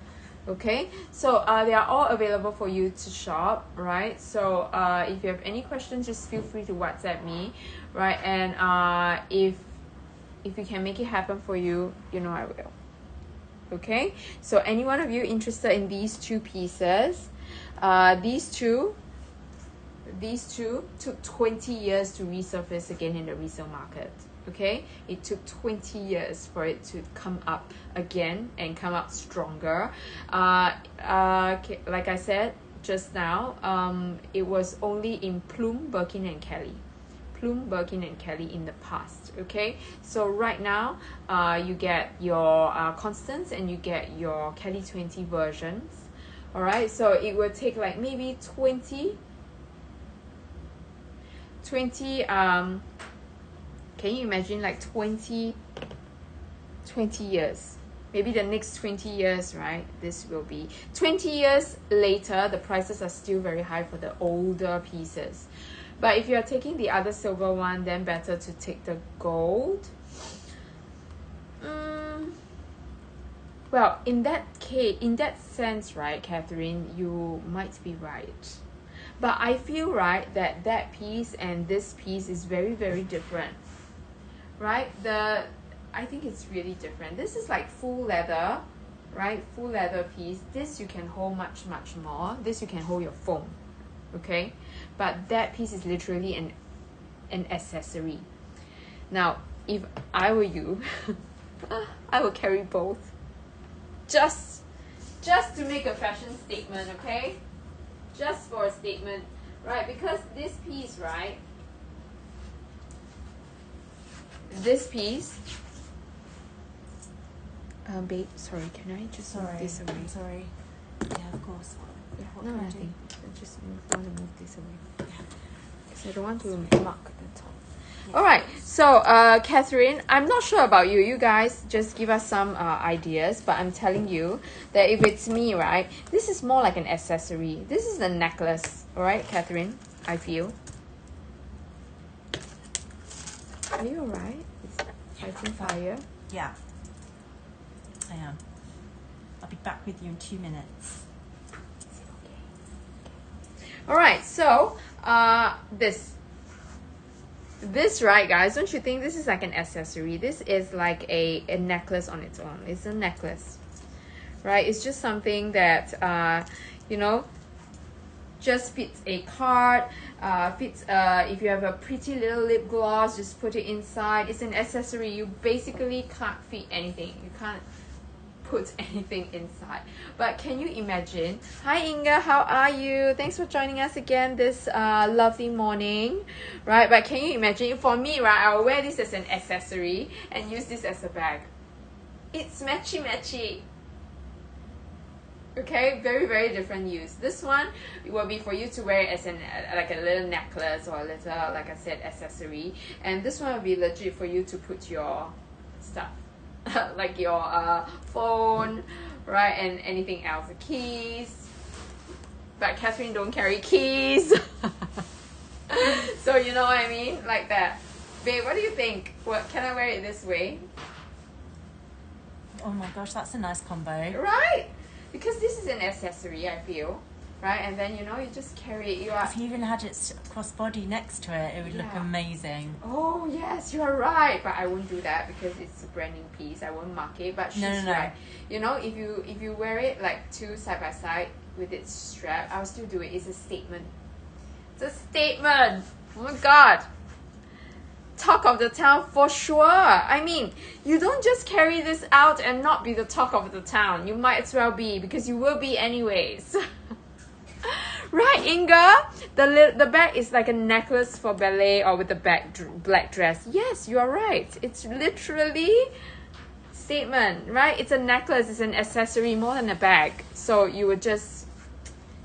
Okay, so they are all available for you to shop, right? So if you have any questions, just feel free to WhatsApp me, right? And if we can make it happen for you, you know I will. Okay, so any one of you interested in these two pieces, these two took 20 years to resurface again in the resale market. Okay, it took 20 years for it to come up again and come up stronger. Like I said just now, it was only in Plume, Birkin and Kelly. Plume, Birkin and Kelly in the past. Okay, so right now you get your Constance and you get your Kelly 20 versions. All right, so it will take like maybe 20 can you imagine, like 20 years, maybe the next 20 years, right? This will be 20 years later. The prices are still very high for the older pieces, but if you're taking the other silver one, then better to take the gold. Well, in that case, in that sense, right, Catherine, you might be right. But I feel, right, that piece and this piece is very, very different, right? I think it's really different. This is like full leather, right? Full leather piece. This you can hold much, much more. This you can hold your phone, okay? But that piece is literally an accessory. Now, if I were you, I would carry both. Just to make a fashion statement, okay? Just for a statement, right? Because this piece, right? This piece. Babe, sorry, can I just move this away? Sorry. Yeah, of course. Yeah, no, nothing. I just want to move this away. Yeah. Because I don't want to mark the top. Yeah. Alright, so Catherine, I'm not sure about you. You guys just give us some ideas, but I'm telling you that if it's me, right, this is more like an accessory. This is a necklace, alright, Catherine, I feel. Are you alright? It's fighting fire. Yeah, I am. I'll be back with you in 2 minutes. Alright, so this, right, guys, don't you think this is like an accessory? This is like a necklace on its own. It's a necklace, right? It's just something that you know, just fits a card, fits if you have a pretty little lip gloss, just put it inside. It's an accessory. You basically can't fit anything. You can't put anything inside. But can you imagine? Hi Inga, how are you? Thanks for joining us again this lovely morning, right? But can you imagine, for me, right, I'll wear this as an accessory and use this as a bag. It's matchy. Okay, very, very different use. This one will be for you to wear as an like a little necklace or a little, like I said, accessory. And this one will be legit for you to put your stuff like your phone, right, and anything else, the keys. But Catherine don't carry keys. So you know what I mean, like that. Babe, what do you think? What, can I wear it this way? Oh my gosh, that's a nice combo. Right? Because this is an accessory, I feel. Right? And then, you know, you just carry it. If you even had it crossbody next to it, it would look amazing. Oh, yes, you're right. But I won't do that because it's a branding piece. I won't mark it. But she's right. You know, if you wear it like two side by side with its strap, I'll still do it. It's a statement. It's a statement. Oh my God. Talk of the town for sure. I mean, you don't just carry this out and not be the talk of the town. You might as well be, because you will be anyways. Right, Inga? The bag is like a necklace for ballet or with the black dress. Yes, you are right. It's literally statement, right? It's a necklace, it's an accessory more than a bag. So you would just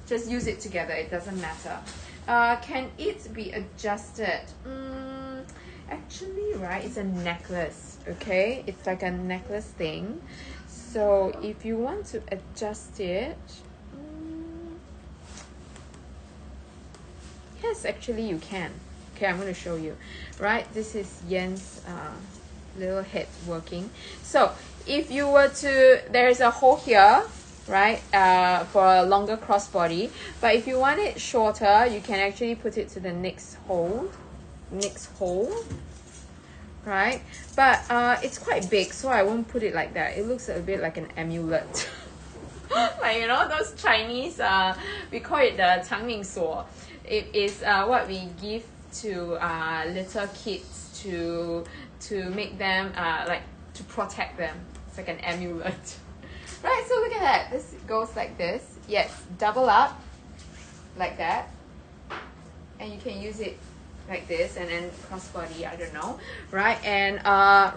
use it together, it doesn't matter. Can it be adjusted? Actually, right, it's a necklace, okay? It's like a necklace thing. So if you want to adjust it, yes, actually you can. Okay, I'm going to show you. Right, this is Yen's little head working. So if you were to, there's a hole here, right, for a longer crossbody. But if you want it shorter, you can actually put it to the next hole, right? But it's quite big, so I won't put it like that. It looks a bit like an amulet. Like, you know, those Chinese, we call it the 长命锁. It is what we give to little kids to make them like to protect them. It's like an amulet. Right, so look at that. This goes like this. Yes, double up like that. And you can use it like this, and then crossbody, I don't know. Right, and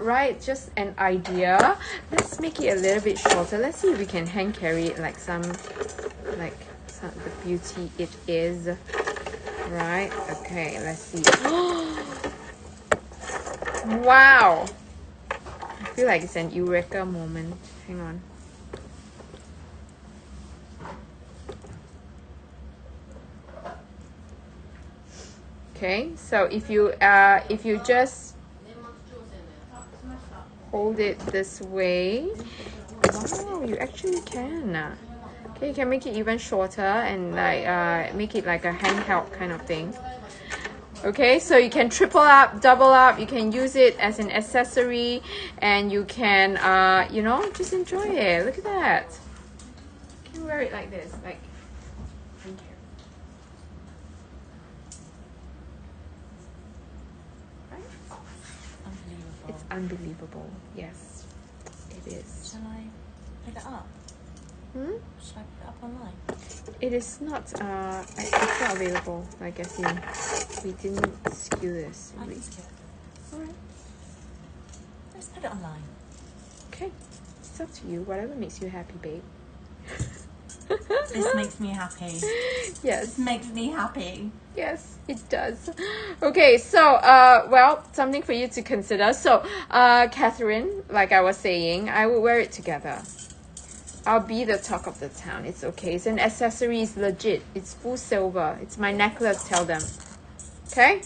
right, just an idea. Let's make it a little bit shorter. Let's see if we can hand carry it like some the beauty it is. Right, okay, let's see. Wow! I feel like it's an eureka moment. Hang on. Okay, so if you just hold it this way, wow, you actually can. Okay, you can make it even shorter and like make it like a handheld kind of thing. Okay, so you can triple up, double up, you can use it as an accessory, and you can you know, just enjoy it. Look at that. You can wear it like this, like it's unbelievable. Yes, it is. Shall I pick it up? Should I pick it up online? It is not. It's not available. I guess we didn't skew this. I can skew it. All right. Let's put it online. Okay. It's up to you. Whatever makes you happy, babe. This makes me happy. Yes. This makes me happy. Yes, it does. Okay, so well, something for you to consider. So, Catherine, like I was saying, I will wear it together. I'll be the talk of the town. It's okay. It's an accessory. It's legit. It's full silver. It's my necklace. Tell them. Okay?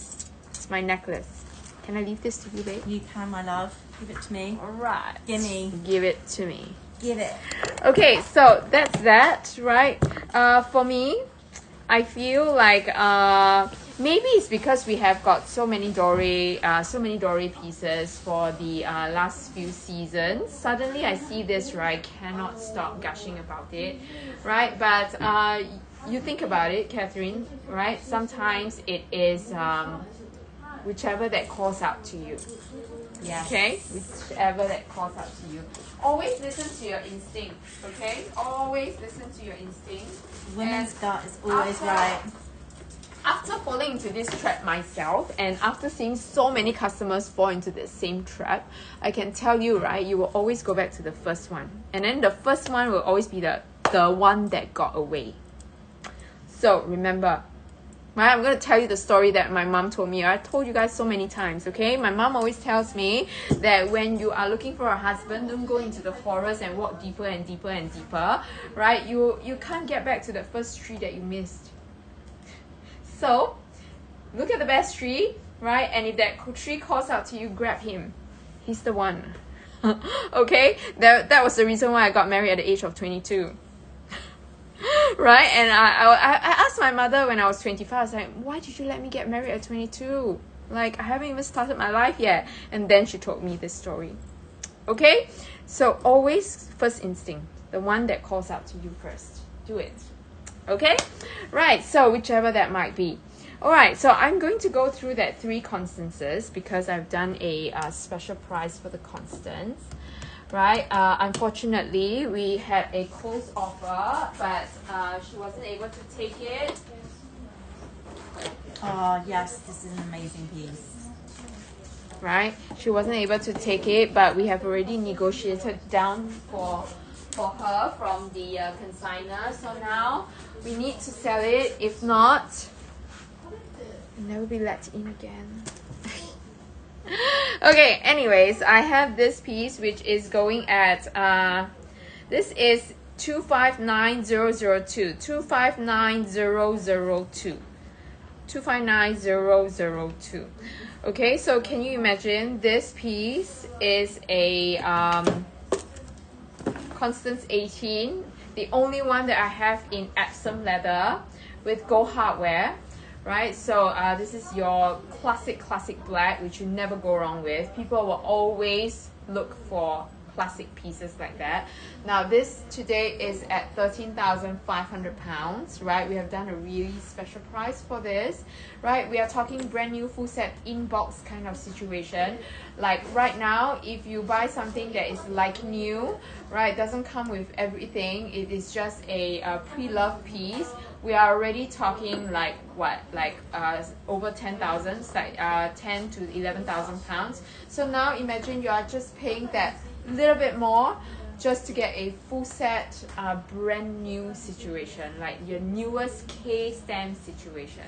It's my necklace. Can I leave this to you, babe? You can, my love. Give it to me. All right. Gimme. Give it to me. Give it. Okay, so that's that, right? For me, I feel like maybe it's because we have got so many Doré pieces for the last few seasons. Suddenly I see this, right? Cannot stop gushing about it, right? But you think about it, Catherine, right? Sometimes it is whichever that calls out to you. Yeah. Okay? Whichever that calls out to you. Always listen to your instinct, okay? Always listen to your instinct. Women's gut is always right. After falling into this trap myself, and after seeing so many customers fall into the same trap, I can tell you, right, you will always go back to the first one. And then the first one will always be the one that got away. So remember, right, I'm going to tell you the story that my mom told me. I told you guys so many times, okay? My mom always tells me that when you are looking for a husband, don't go into the forest and walk deeper and deeper and deeper, right? You can't get back to the first tree that you missed. So, look at the best tree, right? And if that tree calls out to you, grab him. He's the one. Okay? That was the reason why I got married at the age of 22. Right? And I asked my mother when I was 25, I was like, why did you let me get married at 22? Like, I haven't even started my life yet. And then she told me this story. Okay? So always first instinct, the one that calls out to you first. Do it. Okay? Right, so whichever that might be. Alright, so I'm going to go through that 3 constances because I've done a special price for the constants. Right, unfortunately, we had a close offer, but she wasn't able to take it. Oh, yes, this is an amazing piece. right? She wasn't able to take it, but we have already negotiated down for her from the consignor. So now we need to sell it. If not, we'll never be let in again. Okay, anyways, I have this piece which is going at this is 259002, 259002, 259002. Okay, so can you imagine this piece is a Constance 18, the only one that I have in Epsom leather with gold hardware, right? So this is your classic black, which you never go wrong with. People will always look for classic pieces like that. Now this today is at £13,500, right? We have done a really special price for this, right? We are talking brand new full set inbox kind of situation. Like right now, if you buy something that is like new, right, doesn't come with everything, it is just a pre-loved piece, we are already talking like what, like over 10,000, like 10 to 11,000 pounds. So now imagine you are just paying that little bit more just to get a full set brand new situation, like your newest K-stamp situation,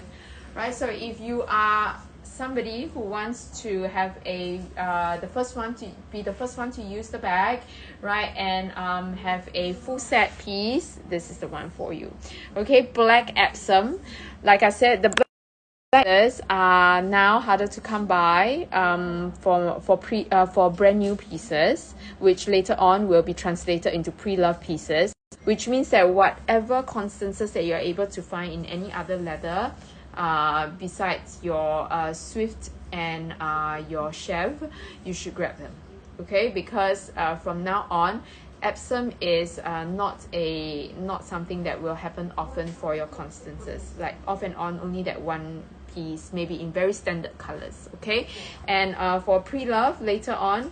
right? So if you are somebody who wants to have a the first one to use the bag, right, and have a full set piece, this is the one for you. Okay, black Epsom. Like I said, the letters are now harder to come by for brand new pieces, which later on will be translated into pre-loved pieces, which means that whatever constances that you're able to find in any other leather besides your Swift and your Chev, you should grab them. Okay, because from now on, Epsom is not something that will happen often for your constances, like off and on only that one piece, maybe in very standard colors. Okay, and for pre-love later on,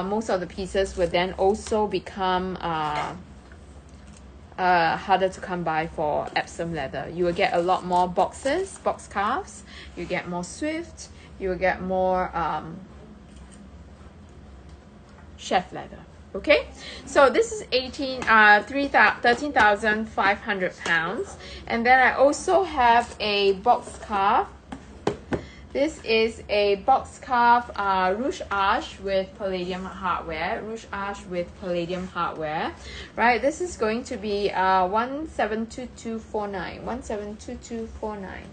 most of the pieces will then also become harder to come by for Epsom leather. You will get a lot more box calves, you get more Swift, you will get more Chef leather. Okay, so this is 13,500 pounds. And then I also have a box calf. This is a box calf Rouge Arch with palladium hardware. Right, this is going to be 172249. 172249.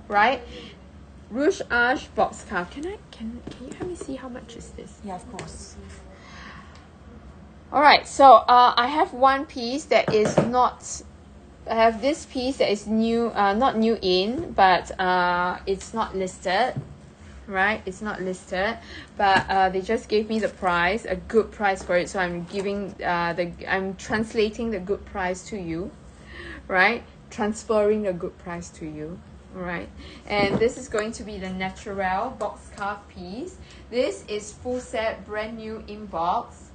Right, Rouge Arch box calf. Can you help me see how much is this? Yeah, of course. All right, so I have one piece that is not. I have this piece that is new, not new in, but it's not listed. Right, it's not listed, but they just gave me the price, a good price for it. So I'm giving I'm translating the good price to you, right? Transferring the good price to you. Right, and this is going to be the Natural box calf piece. This is full set, brand new inbox,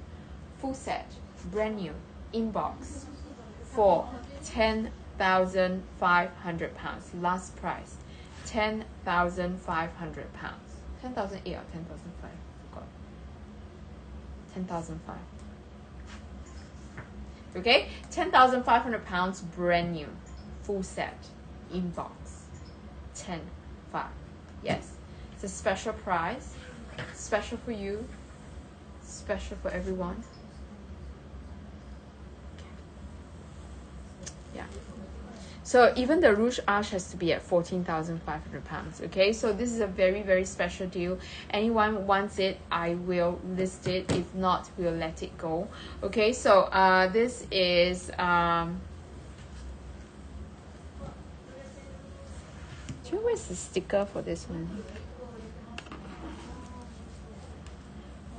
full set, brand new inbox for £10,500. Last price, £10,500. 10,008 or 10,005? Forgot. 10,005. Okay, £10,500, brand new, full set, inbox. 10,500. Yes, it's a special price, special for you, special for everyone. Yeah, so even the Rouge Arch has to be at £14,500. Okay, so this is a very, very special deal. Anyone wants it, I will list it. If not, we'll let it go. Okay, so this is where's the sticker for this one?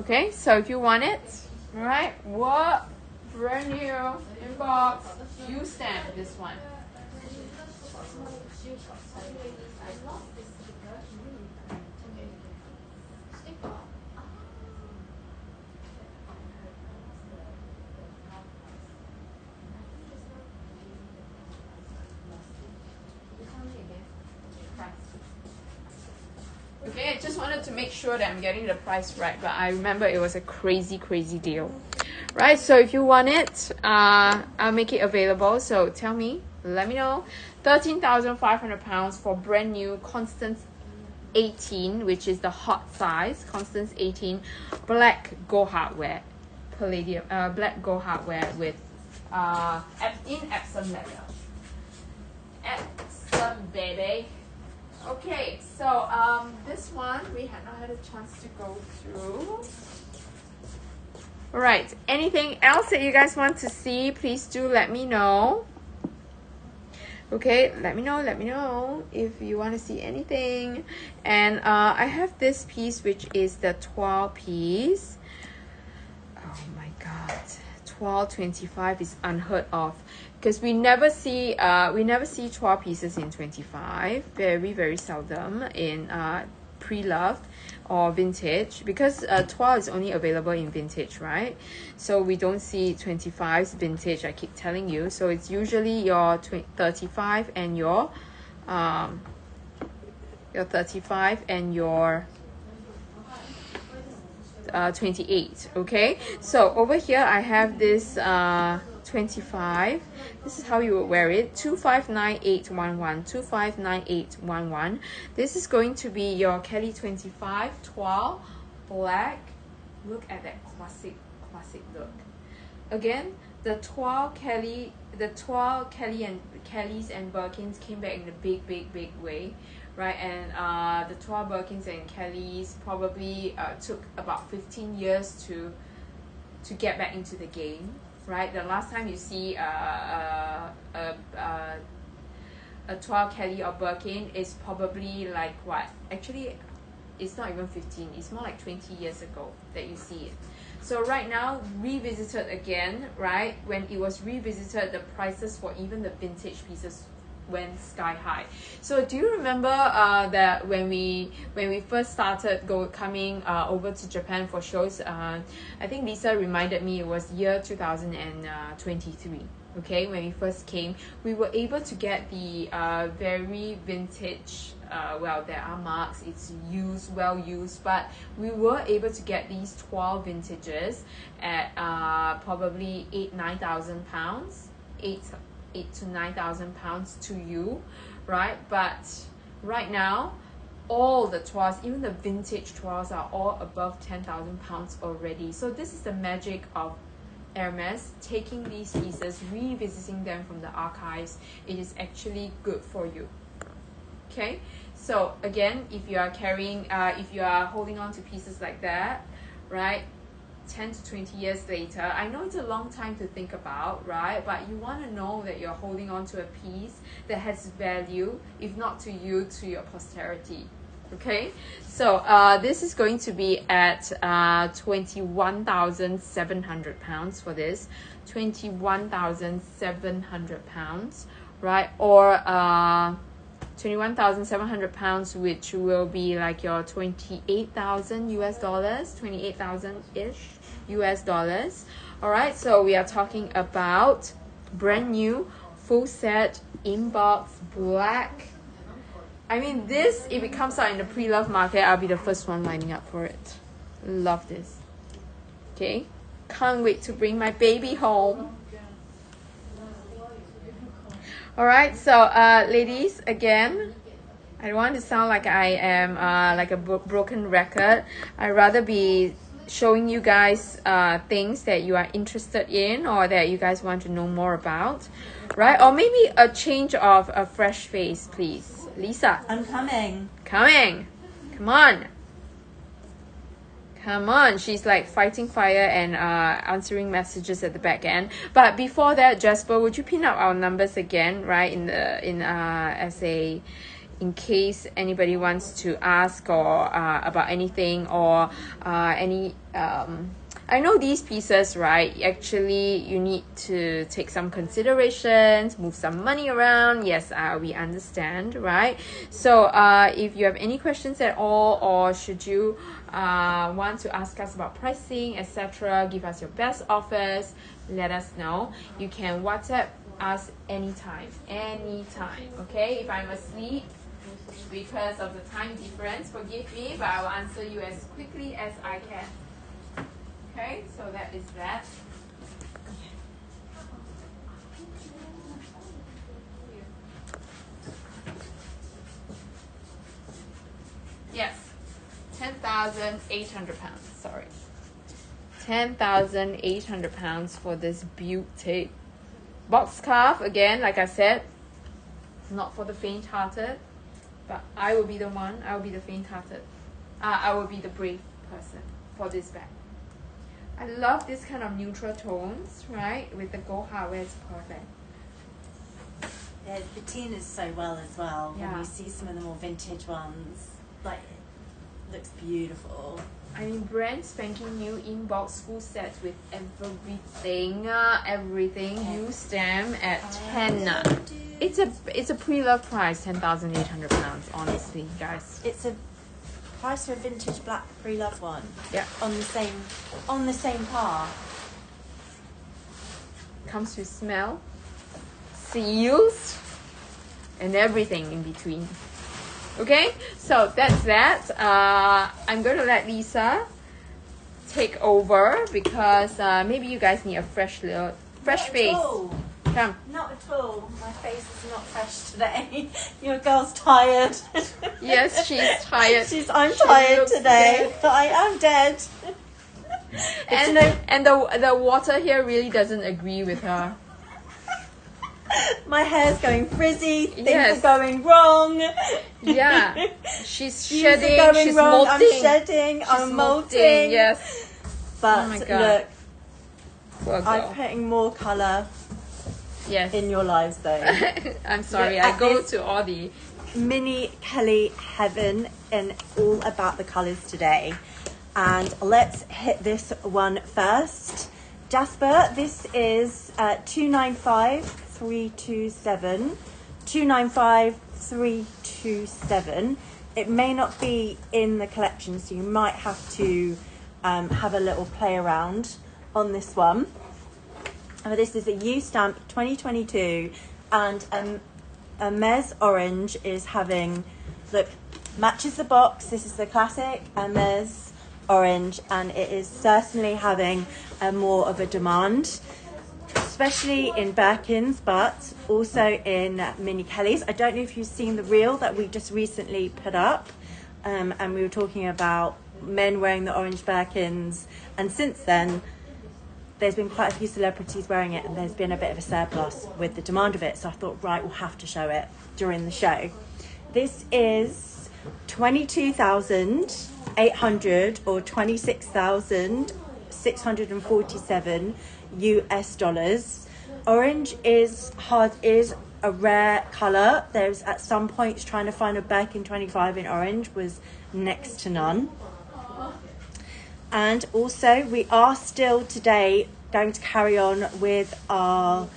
Okay, so if you want it, all right, what brand new inbox, you stamp this one. to make sure that I'm getting the price right, but I remember it was a crazy deal. Right, so if you want it, I'll make it available. So tell me, let me know. £13,500 for brand new Constance 18, which is the hot size. Constance 18, black gold hardware, palladium, black gold hardware with in Epsom leather. Epsom, baby. Okay, so this one we had not had a chance to go through. All right, anything else that you guys want to see, please do let me know. Okay, let me know if you want to see anything. And I have this piece, which is the 12 piece. Oh my god, 12.25 is unheard of, because we never see 12 pieces in 25. Very seldom in pre-loved or vintage, because 12 is only available in vintage, right? So we don't see 25's vintage, I keep telling you. So it's usually your 35 and your 35 and your 28. Okay, so over here I have this 25. This is how you would wear it. 259811, 259811. This is going to be your Kelly 25 12 black. Look at that classic look. Again, the 12 Kelly and Kellys and Birkins came back in a big way, right? And the 12 Birkins and Kellys probably took about 15 years to get back into the game, right? The last time you see a 12 Kelly or Birkin is probably like what? Actually, it's not even 15. It's more like 20 years ago that you see it. So right now, revisited again, right? When it was revisited, the prices for even the vintage pieces went sky high. So do you remember that when we first started coming over to Japan for shows, I think Lisa reminded me it was year 2023. Okay, when we first came, we were able to get the very vintage. Well, there are marks, it's well used, but we were able to get these 12 vintages at probably £9,000, 8 to 9,000 pounds to you, right? But right now, all the 12s, even the vintage 12s, are all above 10,000 pounds already. So this is the magic of Hermes, taking these pieces, revisiting them from the archives. It is actually good for you. Okay, so again, if you are carrying, if you are holding on to pieces like that, right, 10 to 20 years later, I know it's a long time to think about, right? But you want to know that you're holding on to a piece that has value, if not to you, to your posterity. Okay, so this is going to be at 21,700 pounds for this, 21,700 pounds, right? Or 21,700 pounds, which will be like your 28,000 US dollars, 28,000-ish US dollars. All right, so we are talking about brand new full set inbox black. I mean, this, if it comes out in the pre-love market, I'll be the first one lining up for it. Love this. Okay, can't wait to bring my baby home. All right, so ladies, again, I don't want to sound like I am like a broken record. I'd rather be showing you guys things that you are interested in or that you guys want to know more about, right? Or maybe a change of a fresh face, please. Lisa. I'm coming. Coming. Come on. Come on. She's like fighting fire and answering messages at the back end. But before that, Jasper, would you pin up our numbers again, right? In case anybody wants to ask or about anything or any I know these pieces, right? Actually, you need to take some considerations, move some money around. Yes, we understand, right? So if you have any questions at all, or should you want to ask us about pricing, etc., give us your best offers, let us know. You can WhatsApp us anytime, okay? If I'm asleep, because of the time difference. Forgive me, but I will answer you as quickly as I can. Okay, so that is that. Yes, 10,800 pounds. Sorry. 10,800 pounds for this beauty. Box scarf, again, like I said, not for the faint-hearted, but I will be the one, I will be the faint-hearted. I will be the brave person for this bag. I love this kind of neutral tones, right? With the gold hardware, it's perfect. Yeah, the patina is so well as well. Yeah. When you see some of the more vintage ones, like, looks beautiful. I mean, brand spanking new inbox full sets with everything, everything. Use them at 10. It's a pre-love price, 10,800 pounds. Honestly, guys. It's a price for a vintage black pre-love one. Yeah. On the same par. Comes with smell, seals, and everything in between. Okay, so that's that. I'm going to let Lisa take over because maybe you guys need a fresh face. Come. Not at all. My face is not fresh today. Your girl's tired. Yes, she's tired. I'm tired looks today. dead. I am dead. And the water here really doesn't agree with her. My hair's going frizzy. Things Yes. are going wrong. Yeah, she's Things shedding. are going She's wrong. molting. I'm shedding. She's I'm molting. Yes. But Oh my God. look, Poor I'm girl. putting more colour Yes. in your lives though. I'm sorry. Look I at go this. to all the. Mini Kelly heaven and all about the colours today. And let's hit this one first. Jasper, this is 295327. 295327. It may not be in the collection, so you might have to have a little play around on this one. This is a U stamp 2022, and a Mez orange is having, look, matches the box. This is the classic Mez orange, and it is certainly having more of a demand, especially in Birkins, but also in Mini Kellys. I don't know if you've seen the reel that we just recently put up, and we were talking about men wearing the orange Birkins, and since then there's been quite a few celebrities wearing it, and there's been a bit of a surplus with the demand of it, so I thought, right, we'll have to show it during the show. This is 22,800 or 26,647 US dollars. Orange is a rare colour. There's at some points trying to find a Birkin 25 in orange was next to none. And also we are still today going to carry on with our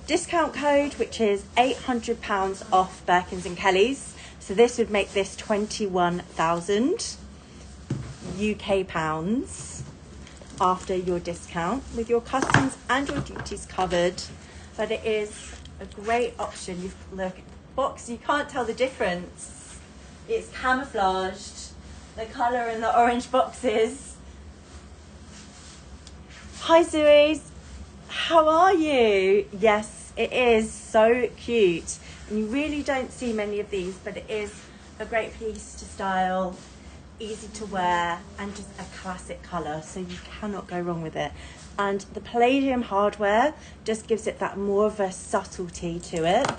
discount code, which is £800 off Birkins and Kellys. So this would make this 21,000 UK pounds after your discount with your customs and your duties covered. But it is a great option. You look at the box, you can't tell the difference. It's camouflaged, the colour in the orange boxes. Hi Zoe, how are you? Yes, it is so cute. And you really don't see many of these, but it is a great piece to style, easy to wear, and just a classic colour, so you cannot go wrong with it. And the palladium hardware just gives it that more of a subtlety to it,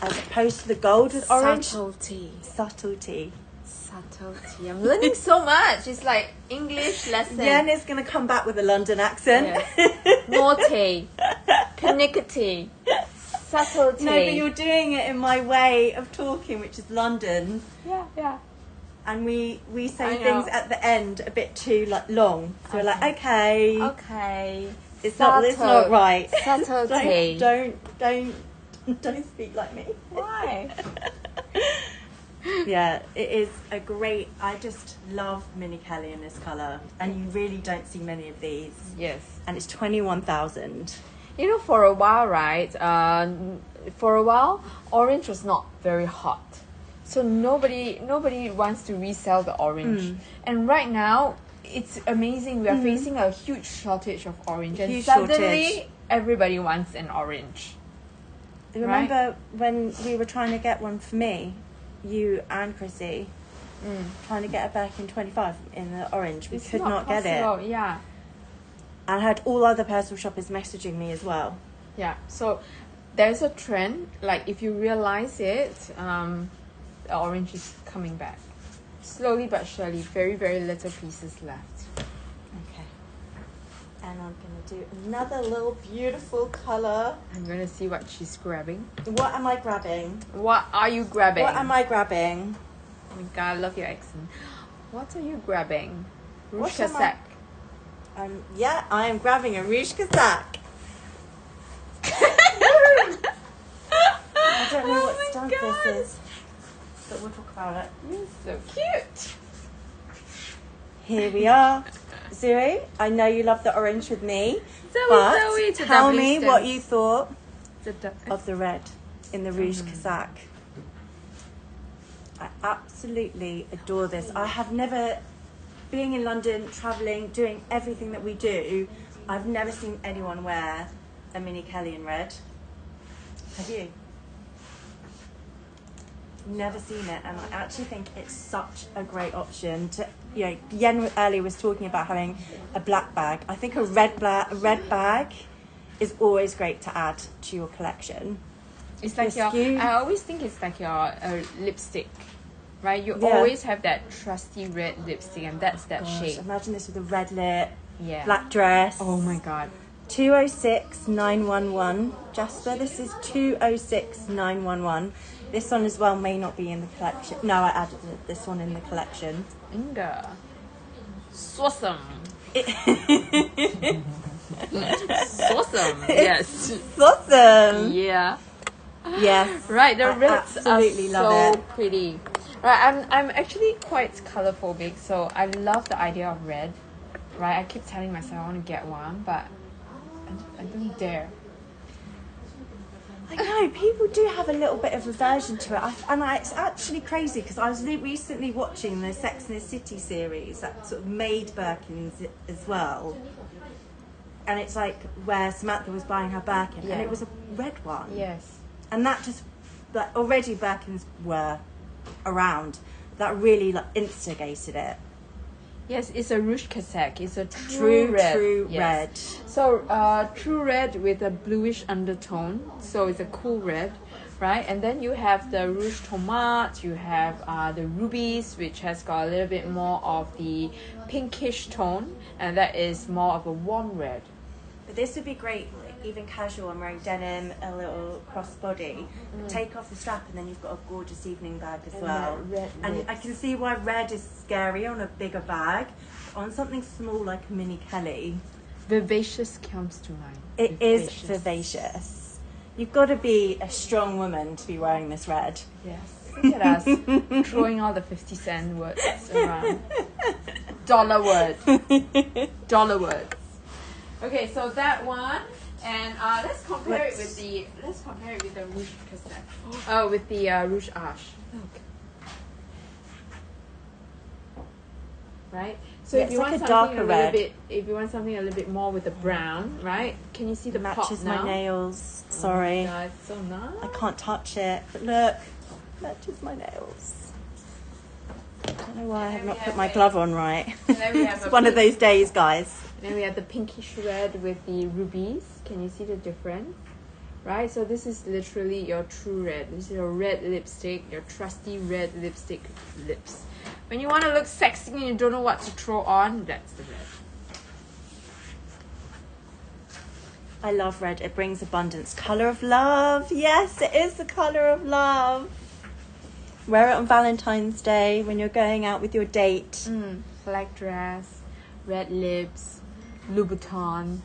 as opposed to the gold with orange. Subtlety. Subtlety. Subtlety. I'm learning so much. It's like English lesson. Yen is going to come back with a London accent. Yes. Naughty. Pernickety. Subtlety. No, but you're doing it in my way of talking, which is London. Yeah, yeah. And we say I things know. at the end a bit too long. So we're like, okay, Okay. it's not right. Subtlety. don't speak like me. Why? Yeah, it is a great. I just love Mini Kelly in this colour, and you really don't see many of these. Yes. And it's 21,000. You know, for a while, right? For a while, orange was not very hot. So nobody wants to resell the orange. And right now, it's amazing. We are facing a huge shortage of orange, and Huge suddenly shortage. everybody wants an orange. Remember when we were trying to get one for me, you and Chrissy, trying to get a Birkin 25 in the orange. We It's could not get possible. it. Yeah. And I had all other personal shoppers messaging me as well. Yeah, so there's a trend, like if you realize it, the orange is coming back. Slowly but surely, very, very little pieces left. Okay. And I'm going to do another little beautiful colour. I'm gonna see what she's grabbing. What am I grabbing? What are you grabbing? What am I grabbing? Oh my god, I love your accent. What are you grabbing? Rouge What am I- Casac. Yeah, I am grabbing a Rouge Casac. I don't know what stunt this is, but we'll talk about it. You're so cute. Here we are. Zuri, I know you love the orange with me, Zoe, but Zoe, it's a tell doubling me stance. what you thought It's a of the red in the Rouge Casac. I absolutely adore this. I have never, being in London, travelling, doing everything that we do, I've never seen anyone wear a Mini Kelly in red. Have you? Never seen it, and I actually think it's such a great option to, you know, Yen earlier was talking about having a black bag. I think a red bag is always great to add to your collection. It's like Yes, your. you- I always think it's like your lipstick, right? You Yeah. always have that trusty red lipstick, and that's that Gosh, shade. imagine this with a red lip, Yeah. black dress. Oh my god. 206911. Jasper, this is 206911. This one as well may not be in the collection. No, I added this one in the collection. Inga. Swasm. Swasm. Yes. Awesome. Yeah. Yes. Right, the I reds are absolutely love so it. pretty. Right, I'm actually quite color phobic, so I love the idea of red. Right, I keep telling myself I want to get one, but I don't dare. I know, people do have a little bit of aversion to it. It's actually crazy because I was recently watching the Sex and the City series that sort of made Birkins as well. And it's like where Samantha was buying her Birkin and Yeah. it was a red one. Yes. And that just, like, already Birkins were around. That really like instigated it. Yes, it's a Rouge Casac. It's a true red. True Yes. red. So, true red with a bluish undertone. So it's a cool red, right? And then you have the Rouge Tomate. You have the rubies, which has got a little bit more of the pinkish tone, and that is more of a warm red. But this would be great, like, even casual. I'm wearing denim, a little crossbody. Take off the strap, and then you've got a gorgeous evening bag as And well. that red And lips. I can see why red is scary on a bigger bag. On something small like a Mini Kelly, Vivacious comes to mind. it is vivacious. You've got to be a strong woman to be wearing this red. Yes. Look at us throwing all the 50-cent words around. Dollar words. Dollar words. Okay, so that one, and let's compare it with the Rouge Casac. Oh, with the Rouge Arche. Look. Right. So Yeah, if you it's want like a something darker a little red. bit, if you want something a little bit more with the brown, right? Can you see the pop Matches my now? nails. Oh my Sorry. God, it's so nice. I can't touch it, but look, matches my nails. I don't know why I have not put my glove on right. And then we have It's a one of pink- those days, guys. Then we have the pinkish red with the rubies. Can you see the difference? Right, so this is literally your true red. This is your red lipstick, your trusty red lipstick lips. When you want to look sexy and you don't know what to throw on, that's the red. I love red. It brings abundance. Colour of love. Yes, it is the colour of love. Wear it on Valentine's Day when you're going out with your date. Black dress, red lips, Louboutins.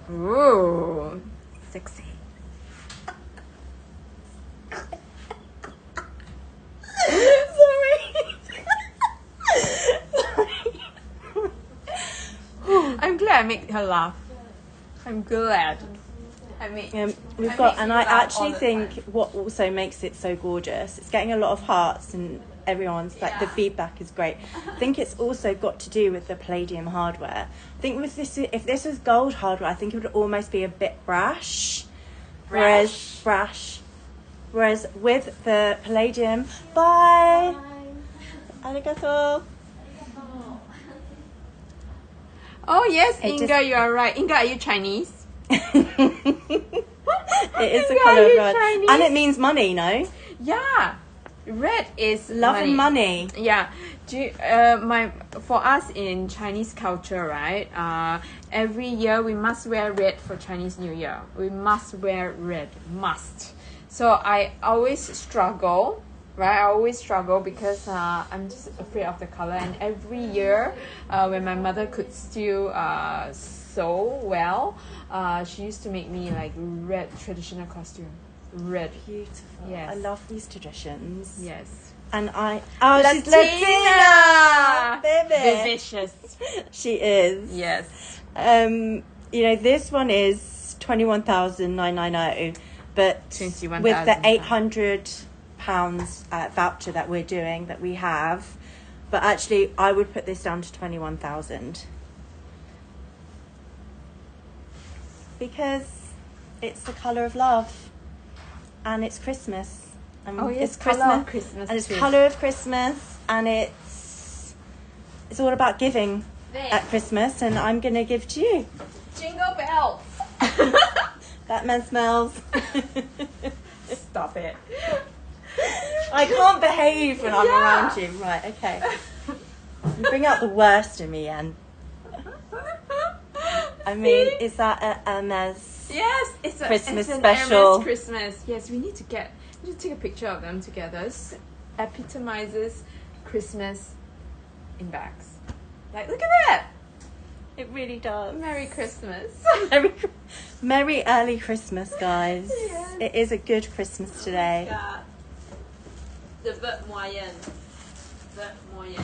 Ooh, sexy. I'm glad I made her laugh. I'm glad. I mean, We've I got, make and you I laugh all actually the think time. what also makes it so gorgeous, it's getting a lot of hearts and everyone's like, the Yeah. feedback is great. I think it's also got to do with the palladium hardware. I think with this, if this was gold hardware, I think it would almost be a bit brash. Whereas with the palladium, bye! Arigato! Oh yes, It Inga, just- you are right. Inga, are you Chinese? It is the Inga, colour are of you red. Chinese? And it means money, no? Yeah, red is Love and money. Yeah, for us in Chinese culture, right? Every year we must wear red for Chinese New Year. We must wear red, must. So I always struggle, right? I always struggle because I'm just afraid of the color. And every year, when my mother could still sew well, she used to make me like red traditional costume. Red. Beautiful. Yes. I love these traditions. Yes. And she's Latina! Latina! Vicious. She is. Yes. You know, this one is 21,990, but 21,000 with the pounds. £800 voucher that we're doing, that we have, but actually I would put this down to 21,000 because it's the colour of love and it's Christmas. Oh yes, it's colour of Christmas and it's too. colour of Christmas, and it's all about giving at Christmas, and I'm gonna give to you. Jingle bells. Batman smells. Stop it. I can't behave when I'm Yeah. around you. Right, okay. You bring out the worst in me, Anne. I mean, is that a Hermes? Yes, it's Christmas it's an special. Hermes Christmas. Yes, we need to take a picture of them together. This epitomizes Christmas in bags. Like, look at that! It really does. Merry Christmas. Merry early Christmas, guys. Yes. It is a good Christmas today. The vert moyen. Vert moyen.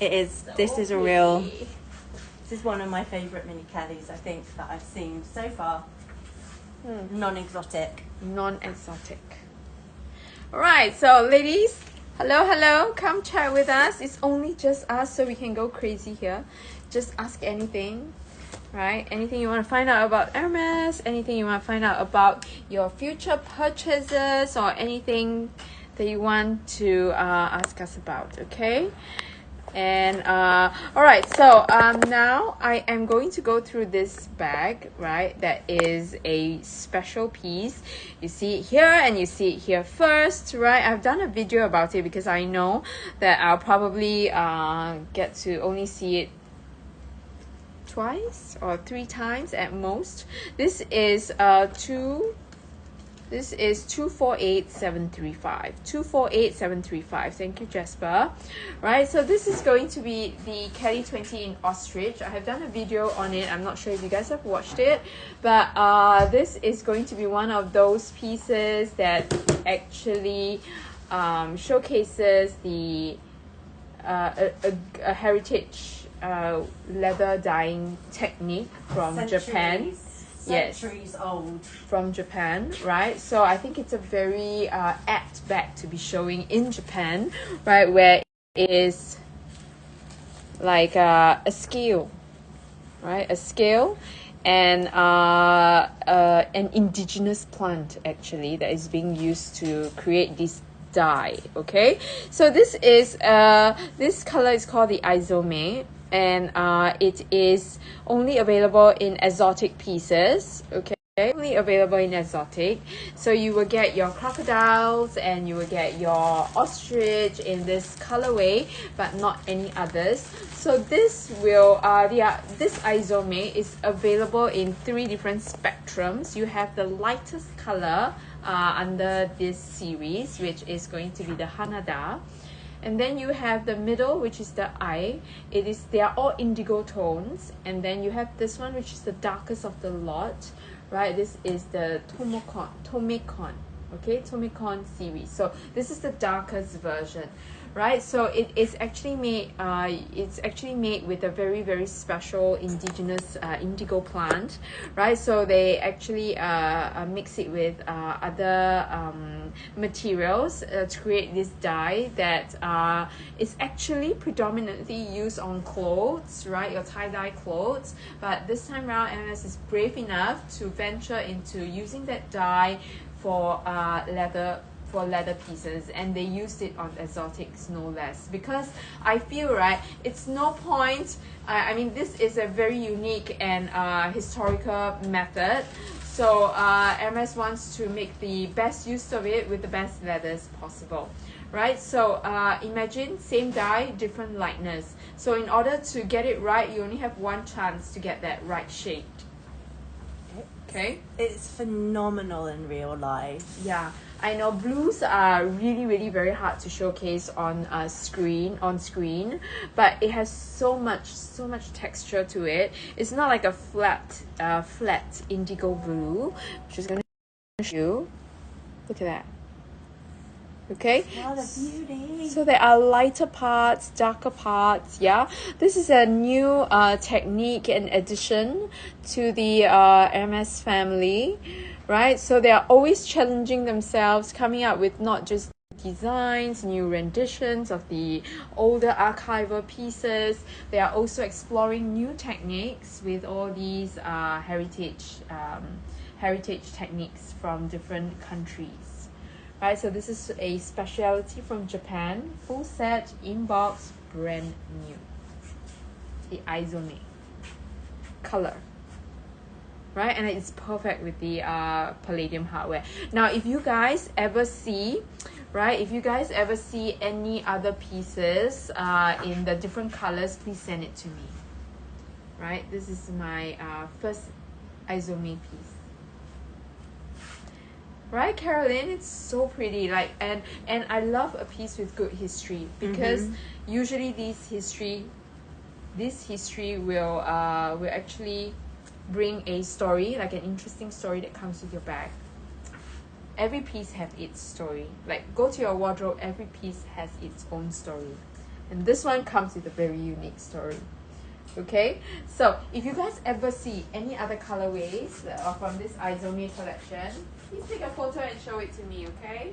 It is. This is a real. This is one of my favourite mini Kellys, I think, that I've seen so far. Non-exotic. Non-exotic. Alright, so ladies, hello, come chat with us. It's only just us, so we can go crazy here. Just ask anything, right? Anything you want to find out about Hermes, anything you want to find out about your future purchases, or anything that you want to ask us about, okay? And all right, so now I am going to go through this bag, right? That is a special piece. You see it here and you see it here first, right? I've done a video about it because I know that I'll probably get to only see it twice or 3 times at most. This is 248735. 248735. Thank you, Jasper. Right, so this is going to be the Kelly 20 in ostrich. I have done a video on it. I'm not sure if you guys have watched it, but this is going to be one of those pieces that actually showcases the a heritage leather dyeing technique from Japan. Centuries old. From Japan, right? So I think it's a very apt bag to be showing in Japan, right? Where it is like a scale, right? A scale and an indigenous plant actually that is being used to create this dye. Okay, so this is this color is called the Izome, and it is only available in exotic pieces. Okay, only available in exotic. So you will get your crocodiles and you will get your ostrich in this colorway, but not any others. So this will this Izome is available in 3 different spectrums. You have the lightest color under this series, which is going to be the Hanada. And then you have the middle, which is the eye. They are all indigo tones. And then you have this one, which is the darkest of the lot, right? This is the Tomekon. Okay, Tomicon series. So this is the darkest version, right? So it's actually made with a very, very special indigenous indigo plant, right? So they actually mix it with other materials to create this dye that is actually predominantly used on clothes, right? Your tie-dye clothes. But this time around, MS is brave enough to venture into using that dye for leather pieces, and they used it on exotics no less, because I feel, right, it's no point. I mean, this is a very unique and historical method, so MS wants to make the best use of it with the best leathers possible, right? So imagine same dye, different lightness. So in order to get it right, you only have one chance to get that right shade. Okay, it's phenomenal in real life. Yeah, I know blues are really, really very hard to showcase on screen, but it has so much texture to it. It's not like a flat indigo blue, which is going to show you. Look at that. Okay, What a beauty. so there are lighter parts, darker parts. Yeah, this is a new technique and addition to the MS family, right? So they are always challenging themselves, coming up with not just designs, new renditions of the older archival pieces. They are also exploring new techniques with all these heritage techniques from different countries. Right, so this is a specialty from Japan, full set, inbox, brand new. The Izome color, right? And it's perfect with the palladium hardware. Now, if you guys ever see, right, any other pieces in the different colors, please send it to me. Right, this is my first Izome piece. Right, Caroline, it's so pretty. Like, and I love a piece with good history, because usually this history will actually bring a story, like an interesting story that comes with your bag. Every piece has its story. Like, go to your wardrobe, every piece has its own story, and this one comes with a very unique story. Okay, so if you guys ever see any other colorways from this Izome collection, please take a photo and show it to me, okay?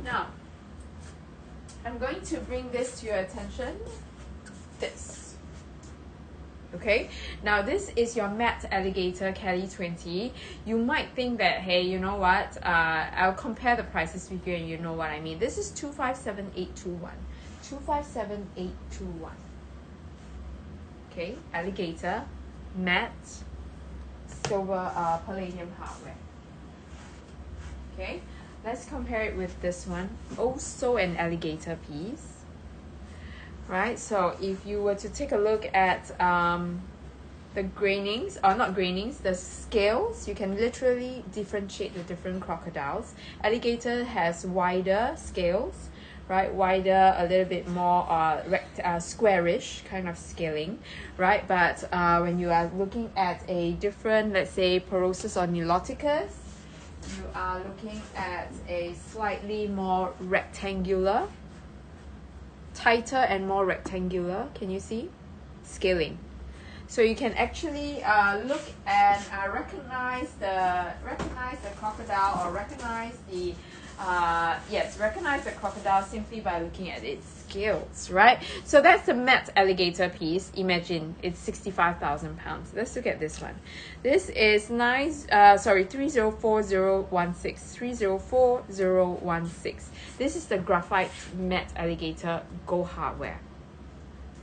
Now, I'm going to bring this to your attention. This. Okay, now this is your matte alligator Kelly 20. You might think that, hey, you know what? I'll compare the prices with you and you know what I mean. This is 257821. 257821. Okay, alligator, matte, silver palladium hardware. Okay, let's compare it with this one. Also an alligator piece. Right, so if you were to take a look at the grainings, or not grainings, the scales, you can literally differentiate the different crocodiles. Alligator has wider scales, right? Wider, a little bit more squarish kind of scaling, right? But when you are looking at a different, let's say, Porosus or Niloticus, you are looking at a slightly more rectangular, tighter and more rectangular. Can you see? Scaling. So you can actually look and recognize the crocodile, or recognize the crocodile simply by looking at its scales, right? So that's the matte alligator piece. Imagine it's 65,000 pounds. Let's look at this one. This is 304016. 304016. This is the graphite matte alligator gold hardware.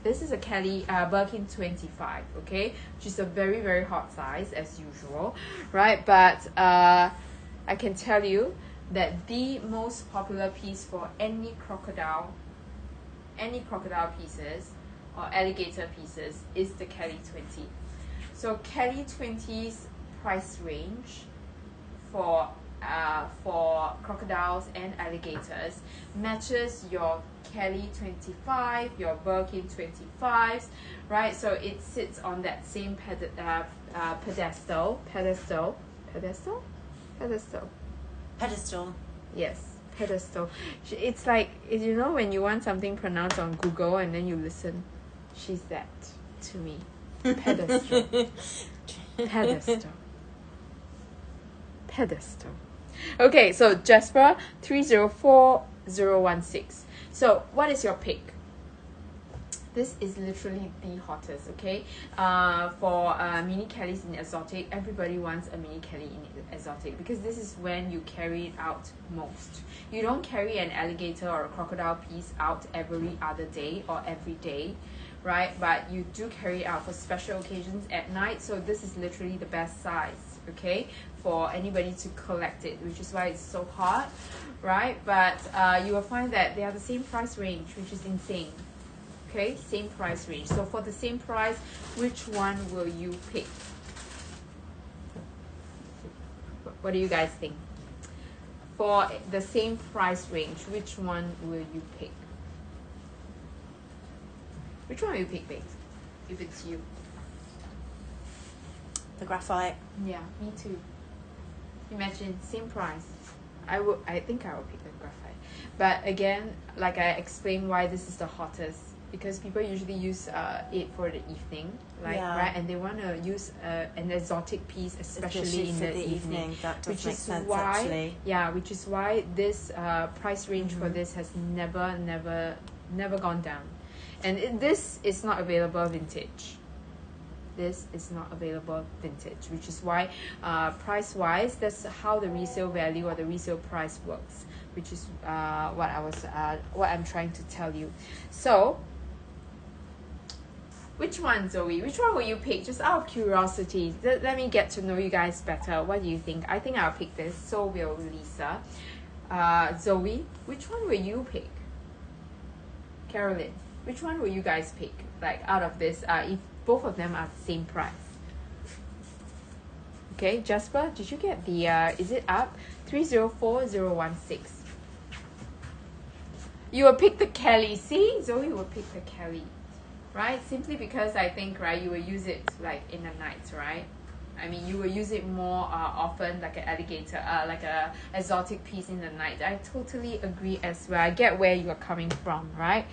This is a Kelly Birkin 25, okay, which is a very, very hot size as usual, right? But I can tell you that the most popular piece for any crocodile pieces or alligator pieces is the Kelly 20. So Kelly 20's price range for crocodiles and alligators matches your Kelly 25, your Birkin 25s, right? So it sits on that same pedestal. Pedestal. Yes, pedestal. It's like, you know, when you want something pronounced on Google and then you listen, she's that to me. Pedestal. Pedestal. Pedestal. Okay, so Jasper 304016. So what is your pick? This is literally the hottest, okay? For mini Kellys in exotic, everybody wants a mini Kelly in exotic because this is when you carry it out most. You don't carry an alligator or a crocodile piece out every other day or every day, right? But you do carry it out for special occasions at night. So this is literally the best size, okay, for anybody to collect it, which is why it's so hot, right? But you will find that they are the same price range, which is insane. Okay, same price range. So for the same price, which one will you pick? What do you guys think? For the same price range, which one will you pick? Which one will you pick, babe? If it's you. The graphite. Yeah, me too. Imagine, same price. I think I will pick the graphite. But again, like I explained why this is the hottest. Because people usually use it for the evening, like, Yeah. right? And they want to use an exotic piece, especially in the evening. That does Which make is sense, why, actually. yeah, which is why this price range for this has never gone down. And this is not available vintage. This is not available vintage, which is why price wise, that's how the resale value or the resale price works, which is what I'm trying to tell you. So which one, Zoe? Which one will you pick? Just out of curiosity. Let me get to know you guys better. What do you think? I think I'll pick this. So will Lisa. Zoe, which one will you pick? Carolyn, which one will you guys pick? Like out of this, if both of them are the same price. Okay, Jasper, did you get the, is it up? 304016. You will pick the Kelly. See? Zoe will pick the Kelly. Right? Simply because I think, right, you will use it like in the night, right? I mean, you will use it more often, like an alligator, like a exotic piece in the night. I totally agree as well. I get where you are coming from, right?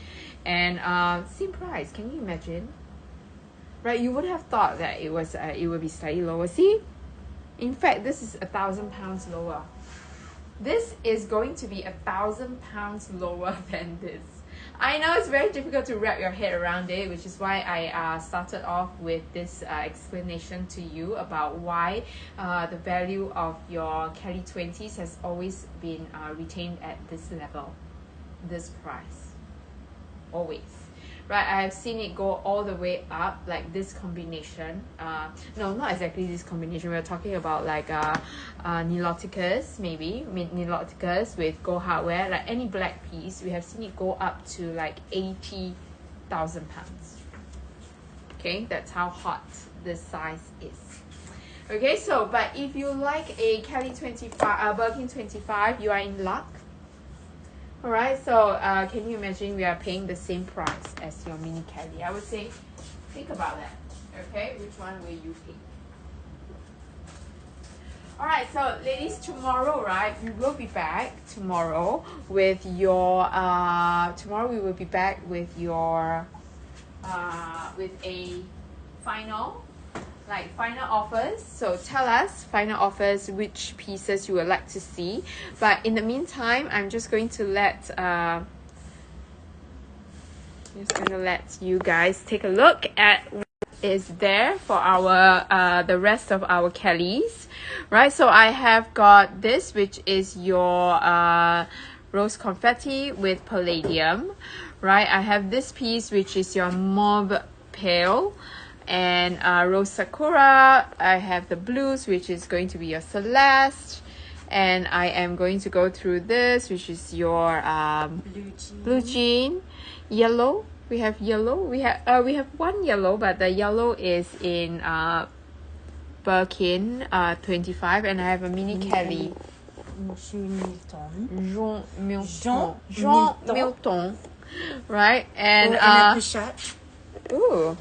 And same price. Can you imagine? Right? You would have thought that it would be slightly lower. See? In fact, this is £1,000 lower. This is going to be £1,000 lower than this. I know it's very difficult to wrap your head around it, which is why I started off with this explanation to you about why the value of your Kelly 20s has always been retained at this level, this price, always. Right, I have seen it go all the way up, like this combination. No, not exactly this combination. We're talking about like Niloticus, maybe Niloticus with gold hardware, like any black piece. We have seen it go up to like £80,000. Okay, that's how hot this size is. Okay, so but if you like a Kelly 25, Birkin 25, you are in luck. Alright, so can you imagine we are paying the same price as your mini Kelly? I would say, think about that. Okay, which one will you pick? Alright, so ladies, tomorrow, right, we will be back tomorrow with your, tomorrow we will be back with your, with a final offers. So tell us final offers, which pieces you would like to see. But in the meantime, I'm just going to let you guys take a look at what is there for our the rest of our Kellys, right? So I have got this, which is your rose confetti with palladium, right? I have this piece, which is your mauve pale, and rose sakura. I have the blues, which is going to be your celeste, and I am going to go through this, which is your blue jean, yellow. We have yellow. We have one yellow, but the yellow is in Birkin 25, and I have a mini Kelly. Jean Milton, right? And ooh.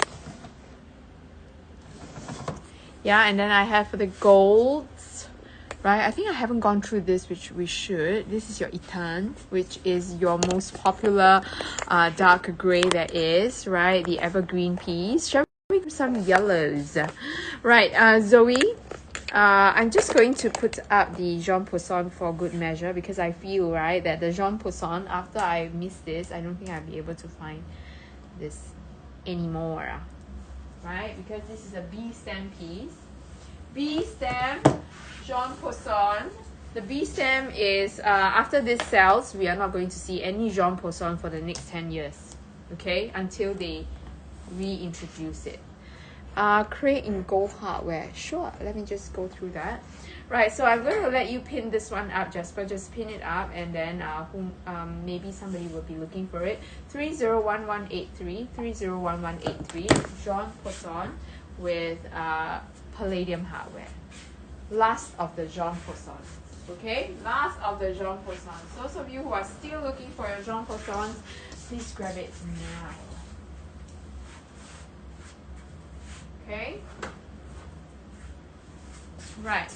Yeah, and then I have the golds, right? I think I haven't gone through this, which we should. This is your Etan, which is your most popular dark gray there is, right? The evergreen piece. Shall we do some yellows? Right, Zoe, I'm just going to put up the Jean Poisson for good measure, because I feel, right, that the Jean Poisson, after I miss this, I don't think I'll be able to find this anymore, right? Because this is a B stem piece. B stem, Jean Poisson. The B stem is, after this sells, we are not going to see any Jean Poisson for the next 10 years, okay, until they reintroduce it. Create in gold hardware. Sure, let me just go through that. Right, so I'm going to let you pin this one up, Jasper. Just pin it up, and then maybe somebody will be looking for it. 301183, 301183, Jean Poisson with palladium hardware. Last of the Jean Poisson. Okay, last of the Jean Poisson. Those of you who are still looking for your Jean Poissons, please grab it now. Okay. Right.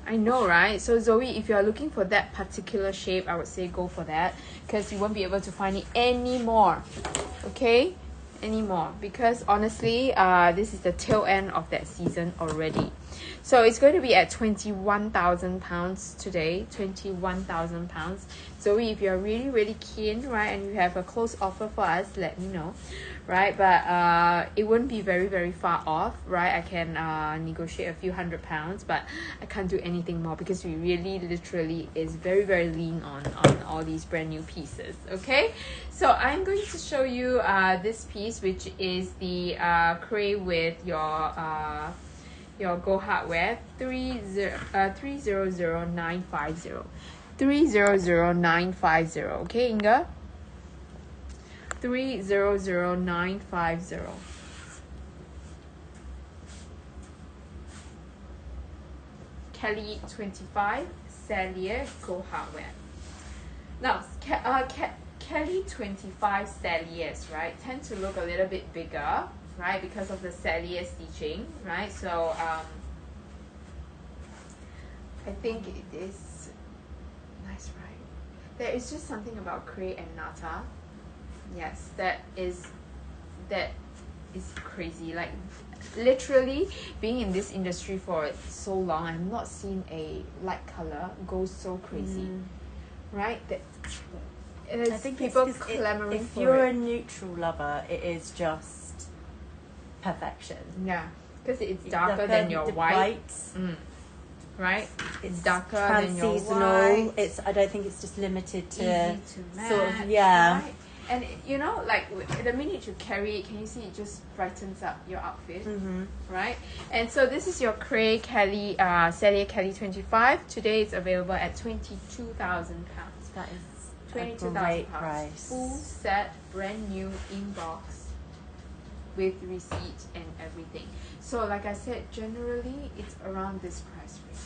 I know, right? So Zoe, if you are looking for that particular shape, I would say go for that, because you won't be able to find it anymore. Okay? Anymore. Because honestly, this is the tail end of that season already. So it's going to be at £21,000 today. £21,000. Zoe, if you're really, really keen, right, and you have a close offer for us, let me know, right? But it wouldn't be very, very far off, right? I can negotiate a few £100, but I can't do anything more, because we really, literally is very, very lean on all these brand new pieces. Okay, so I'm going to show you this piece, which is the cray with your gold hardware. 300950. 300950. Okay, Inga? 300950. Kelly 25 Cellier gold hardware. Now, Kelly 25 Celliers, right, tend to look a little bit bigger, right, because of the Cellier stitching, right? So I think it is nice, right? There is just something about cray and nata. Yes, that is crazy. Like, literally being in this industry for so long, I've not seen a light color go so crazy, right? I think people clamoring if for you're it. a neutral lover, it is just perfection. Yeah, because it's darker than your white. Right? It's darker than your white. I don't think it's just limited to, easy to match, sort of, yeah. Right? And you know, like the minute you carry it, can you see it just brightens up your outfit, right? And so this is your Cray Kelly, Cellier Kelly 25. Today it's available at £22,000. That is £22,000. Full set, brand new inbox with receipt and everything. So like I said, generally it's around this price range.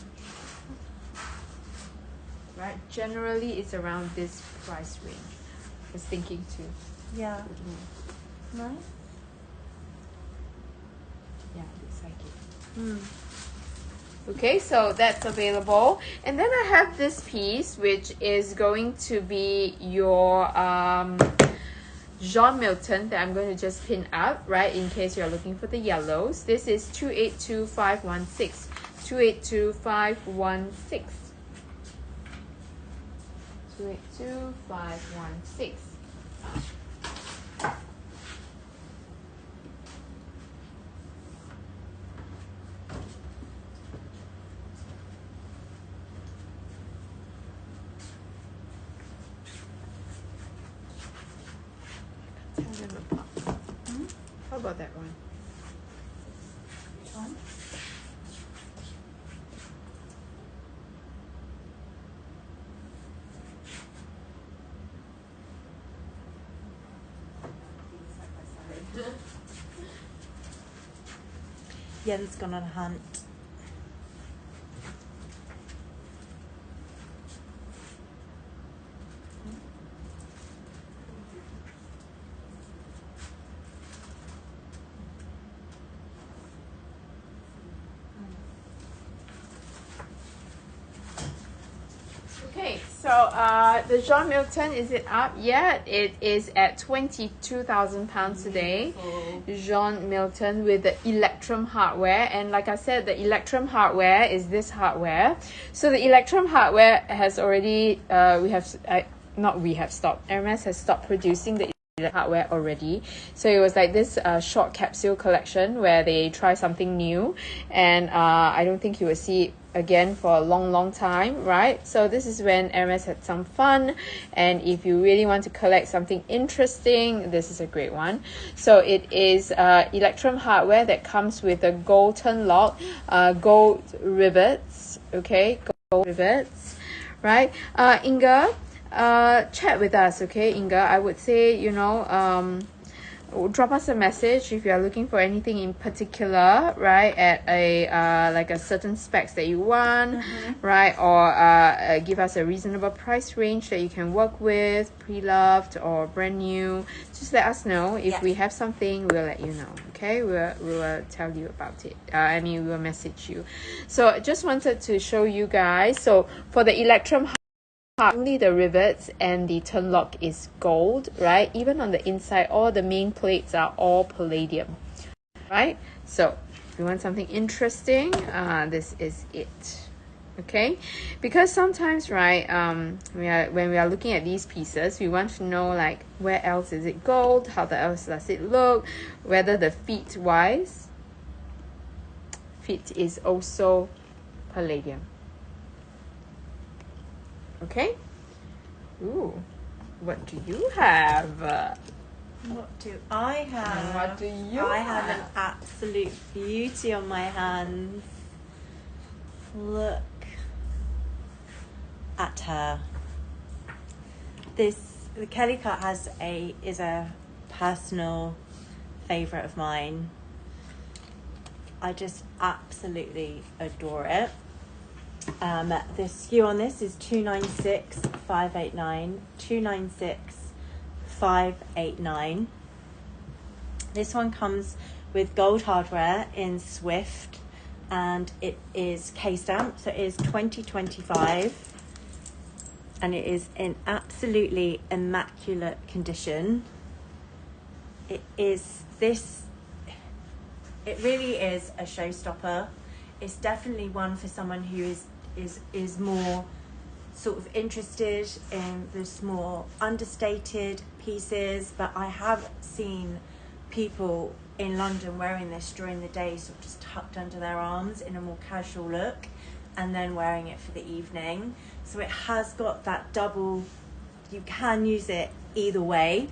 Right? Generally it's around this price range. I was thinking too. Yeah. Nice. Yeah, looks like it. Okay, so that's available. And then I have this piece, which is going to be your Jean Milton, that I'm going to just pin up, right, in case you're looking for the yellows. This is 282516. 282516. 282516. Tell them apart. How about that one? Which one? Yen's gone on a hunt. So the John Milton, is it up yet? It is at £22,000 today. John Milton with the Electrum hardware, and like I said, the Electrum hardware is this hardware. So the Electrum hardware has already Hermes has stopped producing the hardware already. So it was like this short capsule collection where they try something new, and I don't think you will see it again for a long time, right? So this is when Hermes had some fun, and if you really want to collect something interesting, this is a great one. So it is Electrum hardware that comes with a gold turn lock, gold rivets, okay, gold rivets, right? Inga, chat with us, okay, Inga. I would say, drop us a message if you are looking for anything in particular, right, at a like a certain specs that you want, right, or give us a reasonable price range that you can work with, pre-loved or brand new. Just let us know. If we have something, we'll let you know, okay? We will tell you about it. We will message you. So I just wanted to show you guys. So for the Electrum, only the rivets and the turn lock is gold, right? Even on the inside, all the main plates are all palladium, right? So if you want something interesting, this is it, okay? Because sometimes, right, when we are looking at these pieces, we want to know, like, where else is it gold, how else does it look, whether the feet is also palladium. Okay. Ooh, what do you have? What do I have? What do you I have an absolute beauty on my hands. Look at her. The Kelly cut is a personal favourite of mine. I just absolutely adore it. The SKU on this is 296589, 296589. This one comes with gold hardware in Swift, and it is K-stamp, so it is 2025, and it is in absolutely immaculate condition. It really is a showstopper. It's definitely one for someone who is more sort of interested in the more understated pieces, but I have seen people in London wearing this during the day, sort of just tucked under their arms in a more casual look, and then wearing it for the evening. So it has got that double, you can use it either way.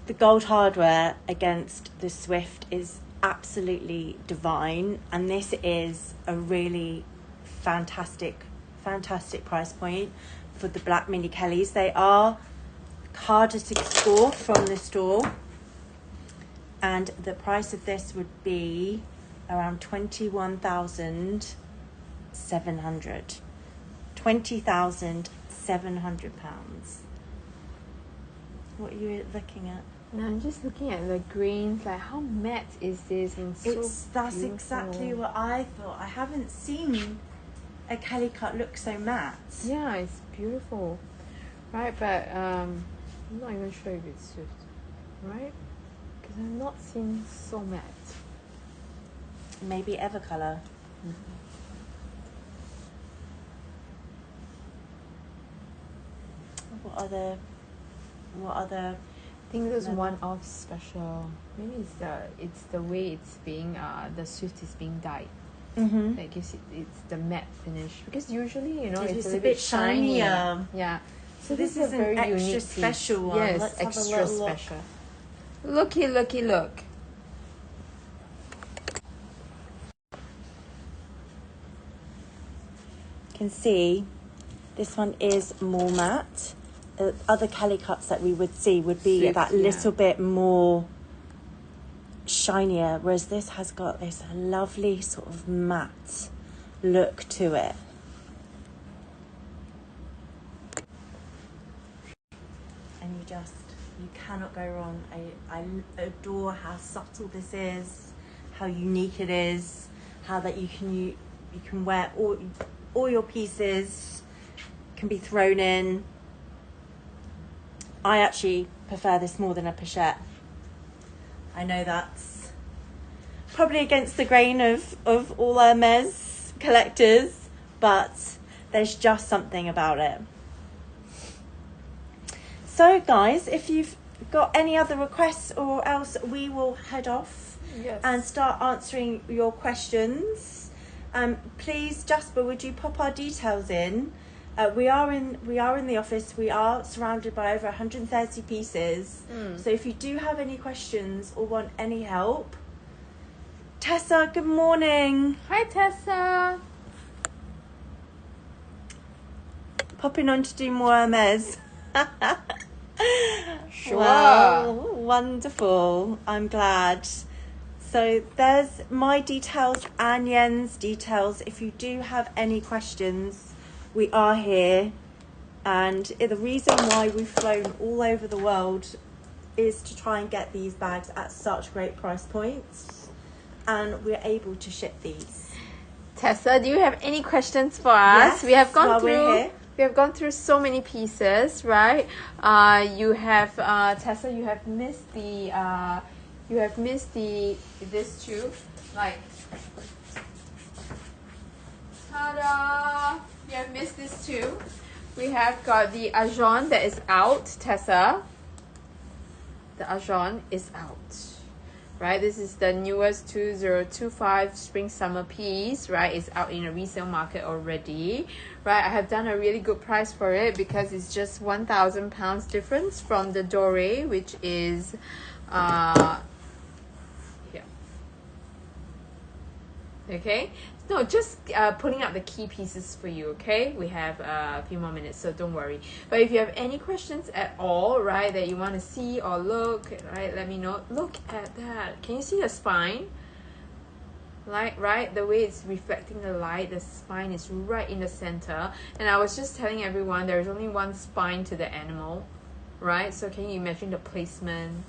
The gold hardware against the Swift is absolutely divine, and this is a really fantastic price point for the black mini Kellys. They are harder to score from the store, and the price of this would be around 21,700 £20,700. What are you looking at? No, I'm just looking at the grains, like how matte is this, and That's beautiful. Exactly what I thought. I haven't seen a Kelly cut look so matte. Yeah, it's beautiful, right? But I'm not even sure if it's Swift, right? Because I've not seen so matte. Maybe Evercolor. What other? I think there's one off special. Maybe it's the way it's being the Swift is being dyed. That gives it's the matte finish, because usually it's a little bit shinier. Yeah. So this is a very extra unique special piece. One. Yes, let's extra have a little special. Looky, look. You can see this one is more matte. Other Kelly cuts that we would see would be Swift, that little bit more shinier, whereas this has got this lovely sort of matte look to it. And you cannot go wrong. I adore how subtle this is, how unique it is, how that you can wear all your pieces can be thrown in. I actually prefer this more than a pochette. I know that's probably against the grain of all Hermes collectors, but there's just something about it. So guys, if you've got any other requests or else, we will head off and start answering your questions. Please, Jasper, would you pop our details in? We are in the office. We are surrounded by over 130 pieces. So if you do have any questions or want any help, Tessa, good morning. Hi, Tessa. Popping on to do more Hermes. Sure. Wow, wonderful. I'm glad. So there's my details and Yen's details. If you do have any questions, we are here. And the reason why we've flown all over the world is to try and get these bags at such great price points. And we're able to ship these. Tessa, do you have any questions for us? Yes, We have gone while we're through. here. We have gone through so many pieces, right? You have Tessa. You have missed the. This too, like. Ta-da! You have missed this too. We have got the Argent that is out, Tessa. The Argent is out. Right, this is the newest 2025 spring summer piece, right? It's out in a resale market already, right? I have done a really good price for it because it's just £1,000 difference from the Doré, which is here. Okay, no, just pulling up the key pieces for you, okay? We have a few more minutes, so don't worry. But if you have any questions at all, right, that you want to see or look, right, let me know. Look at that. Can you see the spine? Like, right, the way it's reflecting the light, the spine is right in the center. And I was just telling everyone there is only one spine to the animal, right? So can you imagine the placement,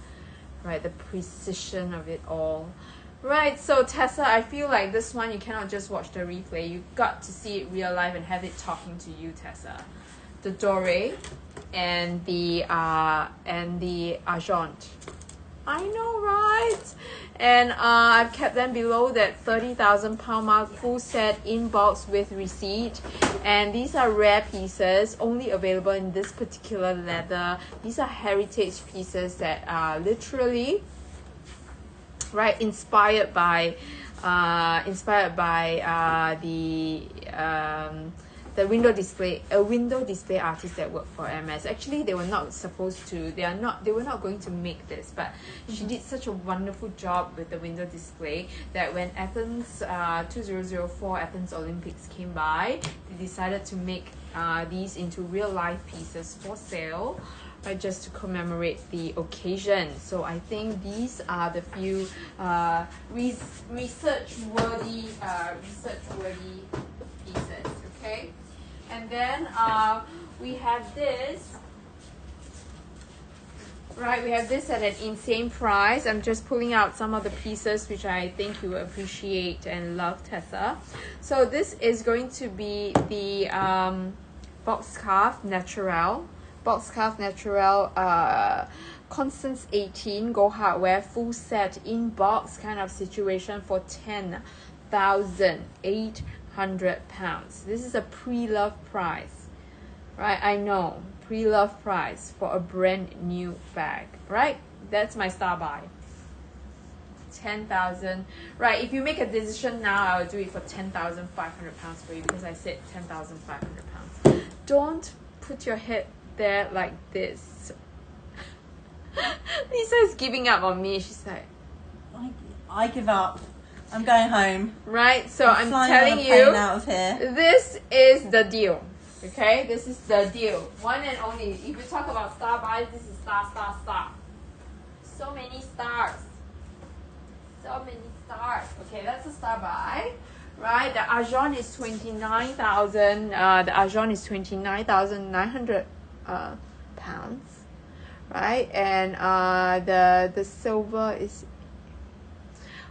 right, the precision of it all? Right, so Tessa, I feel like this one you cannot just watch the replay. You got to see it real life and have it talking to you, Tessa. The Doré and the Argent. I know, right? And I've kept them below that 30,000 pound mark, full set in box with receipt. And these are rare pieces, only available in this particular leather. These are heritage pieces that are literally, right, inspired by the window display artist that worked for Hermes. Actually, they were not going to make this, but she did such a wonderful job with the window display that when Athens 2004 Athens Olympics came by, they decided to make these into real life pieces for sale, right, just to commemorate the occasion. So I think these are the few research worthy pieces. Okay, and then we have this. Right, we have this at an insane price. I'm just pulling out some of the pieces which I think you will appreciate and love, Tessa. So this is going to be the box scarf naturel. Boxscarf Naturel, Constance 18, Gold Hardware, full set in box kind of situation for £10,800. This is a pre-love price, right? I know, pre-love price for a brand new bag, right? That's my star buy. 10,000, right? If you make a decision now, I will do it for £10,500 for you because I said £10,500. Don't put your head there like this. Lisa is giving up on me. She's like, I give up. I'm going home. Right, so I'm flying telling on a plane you, out of here. this is the deal. Okay, this is the deal. One and only. If you talk about star buys, this is star. So many stars. So many stars. Okay, that's a star buy. Right, the Argent is 29,000. The Argent is 29,900 pounds. Right, and the silver is.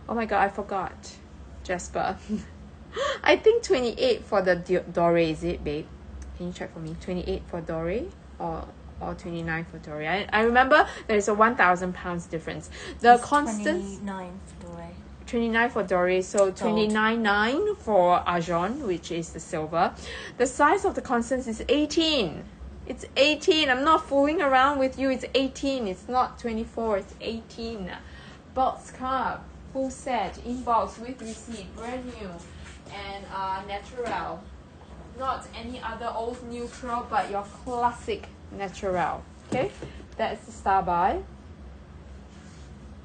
Oh my god, I forgot, Jasper. I think 28 for the Doré, is it, babe? Can you check for me? 28 for Dory or 29 for Dory? I remember there's a 1,000 pounds difference. The Constance 29 for Dory. 29 for Dory, so 29.9 for Argent, which is the silver. The size of the Constance is 18. It's 18. I'm not fooling around with you. It's 18. It's not 24. It's 18. Box cup, full set, inbox with receipt, brand new, and natural. Not any other old neutral, but your classic natural. Okay, that's the star buy.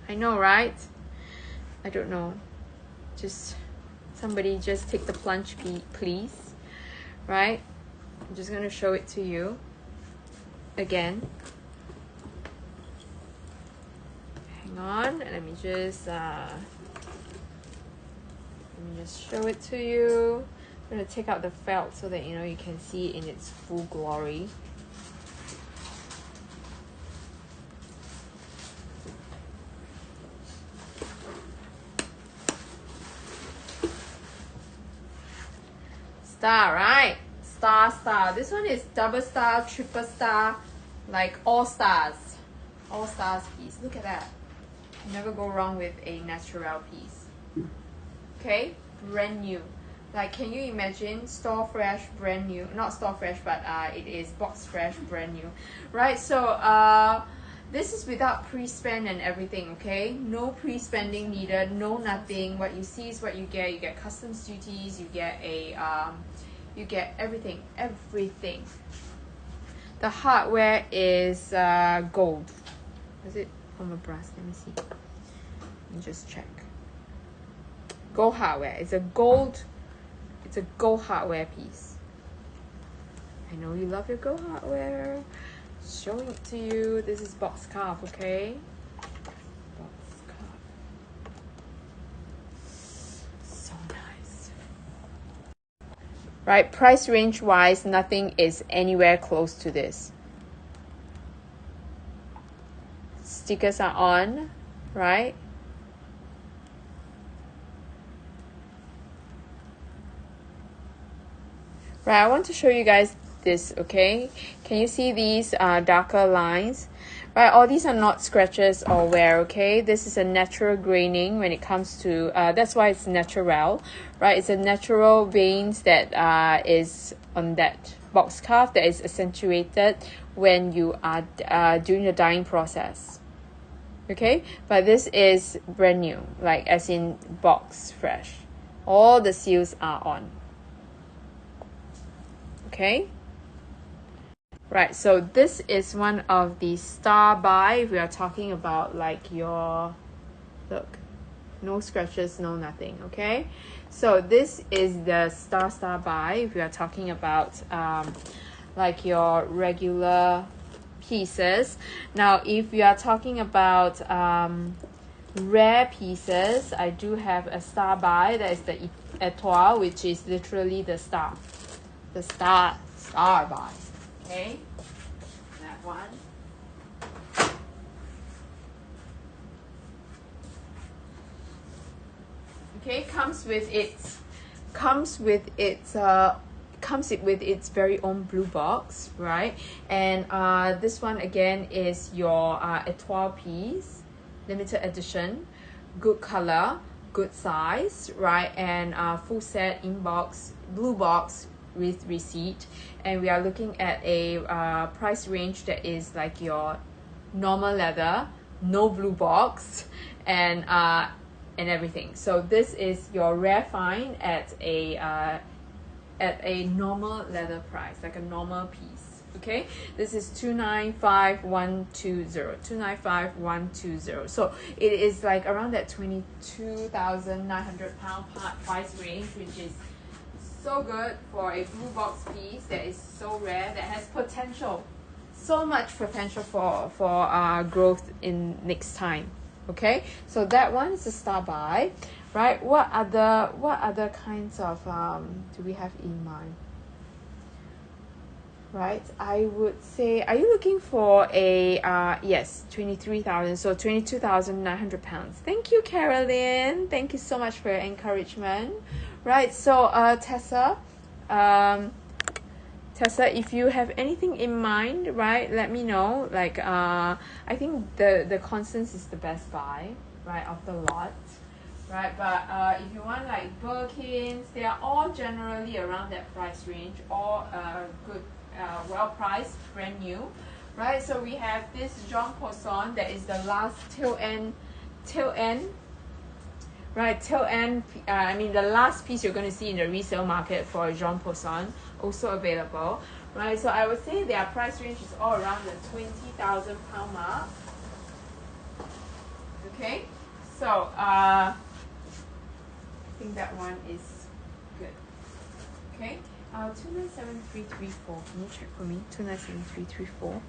I know, right? I don't know. Just somebody just take the plunge, please. Right? I'm just gonna show it to you again. Hang on, let me just show it to you. I'm gonna take out the felt so that you can see it in its full glory. Star, right? Star. This one is double star, triple star, like all stars piece. Look at that. You never go wrong with a natural piece. Okay, brand new. Like, can you imagine store fresh, brand new? Not store fresh, but it is box fresh, brand new, right? So this is without pre-spend and everything. Okay, no pre-spending needed, no nothing. What you see is what you get. You get customs duties. You get you get everything. The hardware is gold. Is it from a brass? Let me see. Let me just check. Gold hardware. It's a gold hardware piece. I know you love your gold hardware. Showing it to you. This is box calf, okay? Box calf. So nice. Right, price range wise, nothing is anywhere close to this. Stickers are on, right? Right, I want to show you guys this, okay? Can you see these darker lines? Right, all these are not scratches or wear, okay? This is a natural graining when it comes to, that's why it's natural, right? It's a natural veins that is on that box cuff that is accentuated when you are doing the dyeing process, okay? But this is brand new, like as in box fresh. All the seals are on, okay? Right, so this is one of the star buy. If we are talking about like your, look, no scratches, no nothing, okay? So this is the star buy. If we are talking about like your regular pieces. Now, if we are talking about rare pieces, I do have a star buy. That is the Etoile, which is literally the star buy. Okay, that one. Okay, comes with its very own blue box, right? And this one again is your Etoile piece, limited edition, good color, good size, right? And full set inbox, blue box with receipt, and we are looking at a price range that is like your normal leather, no blue box, and everything. So this is your rare find at a normal leather price, like a normal piece. Okay, this is 295,120. 295,120. So it is like around that 22,900 pound price range, which is so good for a blue box piece that is so rare, that has potential, so much potential for growth in next time. Okay, so that one is a star buy, right? What other kinds of do we have in mind? Right, I would say, are you looking for a yes, 23,000, so 22,900 pounds. Thank you, Carolyn. Thank you so much for your encouragement. Right, so Tessa, Tessa, if you have anything in mind, right, let me know. Like, I think the Constance is the best buy, right, of the lot, right? But if you want like Birkins, they are all generally around that price range, all good, well priced, brand new, right? So we have this Jean Poisson that is the last tail end, right? Tail end. I mean the last piece you're going to see in the resale market for Jean Poisson, also available, right? So I would say their price range is all around the £20,000 mark. Okay, so I think that one is good. Okay, 297334. Can you check for me? 297334.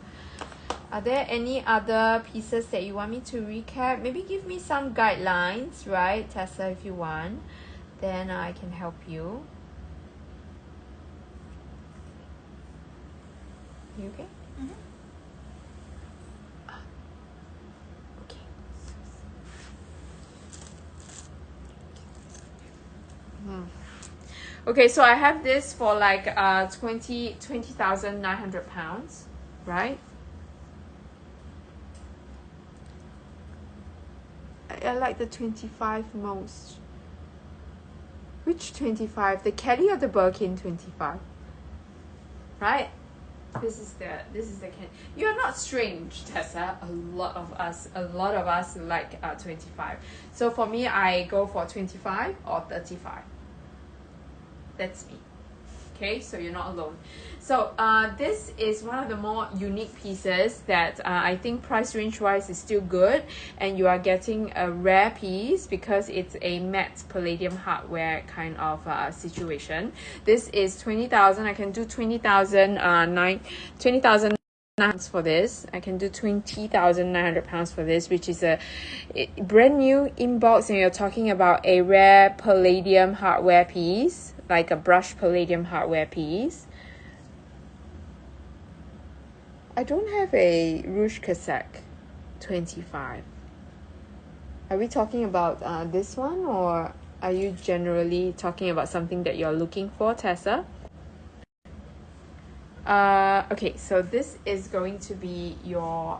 Are there any other pieces that you want me to recap? Maybe give me some guidelines, right, Tessa, if you want. Then I can help you. You okay? Mm-hmm. Okay. Okay, so I have this for like 20,900 pounds, right? I like the 25 most. Which 25? The Kelly or the Birkin 25? Right? This is the Kelly. You're not strange, Tessa. A lot of us like 25. So for me, I go for 25 or 35. That's me. Okay, so you're not alone. So this is one of the more unique pieces that I think price range wise is still good, and you are getting a rare piece because it's a matte palladium hardware kind of situation. This is 20,000. I can do 20,000 20,000 pounds for this. I can do 20,900 pounds for this, which is a brand new inbox, and you're talking about a rare palladium hardware piece, like a brushed palladium hardware piece. I don't have a Rouge Cassac 25. Are we talking about this one, or are you generally talking about something that you're looking for, Tessa? Okay, so this is going to be your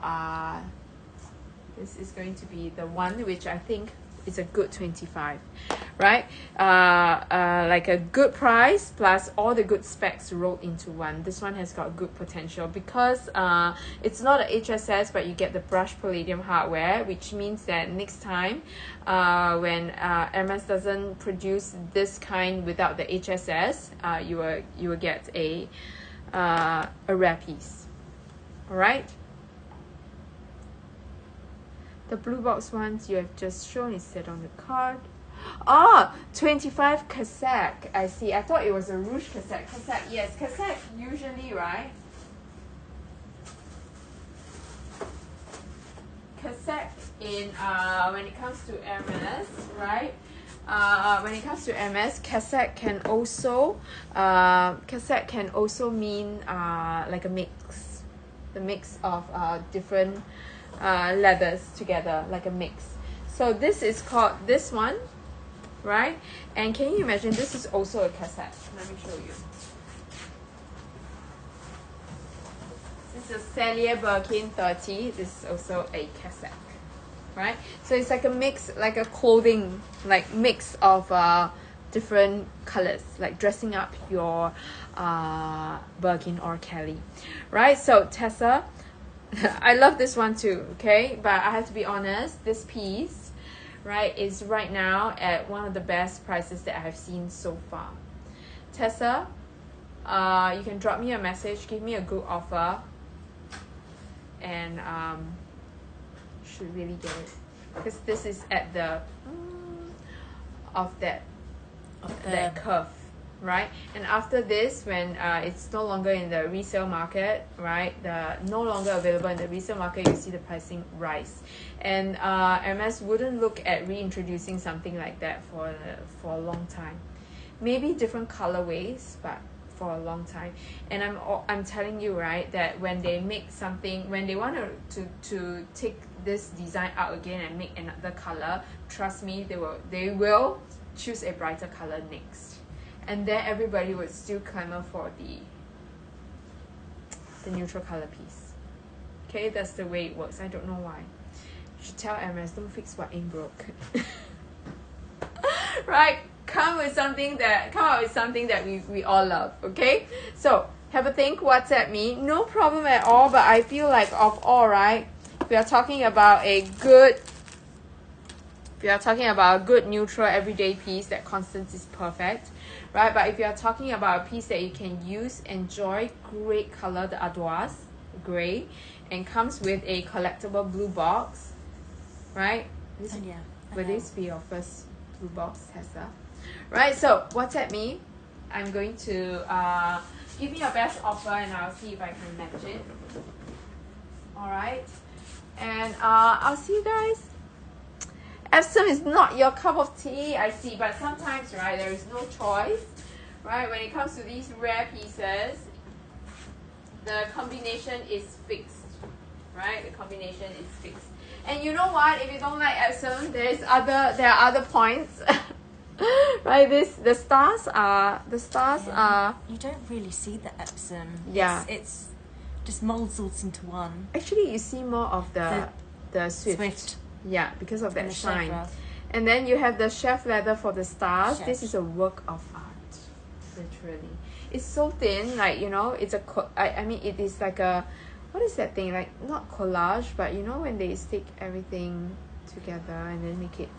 this is going to be the one which I think is a good 25, right? Like a good price plus all the good specs rolled into one. This one has got good potential because it's not a HSS, but you get the brushed palladium hardware, which means that next time when Hermes doesn't produce this kind without the HSS, you will get a rare piece. All right. The blue box ones you have just shown is set on the card. Ah, 25 Cassac. I see. I thought it was a Rouge Cassac. Cassac, yes. Cassac usually, right? Cassac in when it comes to Hermes, right? When it comes to Hermes, Cassac can also mean like a mix, the mix of different leathers together, like a mix. So this is called this one, right? And can you imagine this is also a Cassac? Let me show you. This is a Cellier Birkin 30. This is also a Cassac, right? So it's like a mix, like a clothing, like mix of different colors, like dressing up your Birkin or Kelly, right? So Tessa, I love this one too, okay? But I have to be honest, this piece, right, is right now at one of the best prices that I have seen so far. Tessa, you can drop me a message, give me a good offer, and should really get it, because this is at the of that curve, right? And after this, when it's no longer in the resale market, right, no longer available in the resale market, you see the pricing rise. And Hermes wouldn't look at reintroducing something like that for a long time. Maybe different colorways, but for a long time. And I'm telling you, right, that when they make something, when they want to take this design out again and make another color, trust me, they will choose a brighter color next, and then everybody would still clamor for the the neutral color piece. Okay, that's the way it works. I don't know why. You should tell MS, don't fix what ain't broke. Right? Come up with something that we all love. Okay? So have a think, WhatsApp me. No problem at all, but I feel like of all, right? We are talking about a good neutral everyday piece that Constance is perfect, right? But if you are talking about a piece that you can use, enjoy, great color, the Ardoise gray, and comes with a collectible blue box, right? Will this be your first blue box, Tessa? Right, so WhatsApp me. I'm going to give me your best offer and I'll see if I can match it. Alright, and I'll see you guys. Epsom is not your cup of tea, I see, but sometimes, right, there is no choice, right? When it comes to these rare pieces, the combination is fixed, right? The combination is fixed. And you know what? If you don't like Epsom, there are other points. Right, the stars are you don't really see the Epsom. Yeah, it's just molds all into one. Actually, you see more of the Swift. Yeah, because of that shine. And then you have the chef leather for the stars. This is a work of art, literally. It's so thin, like, you know, it's I mean it is like a, what is that thing, like, not collage, but you know when they stick everything together and then make it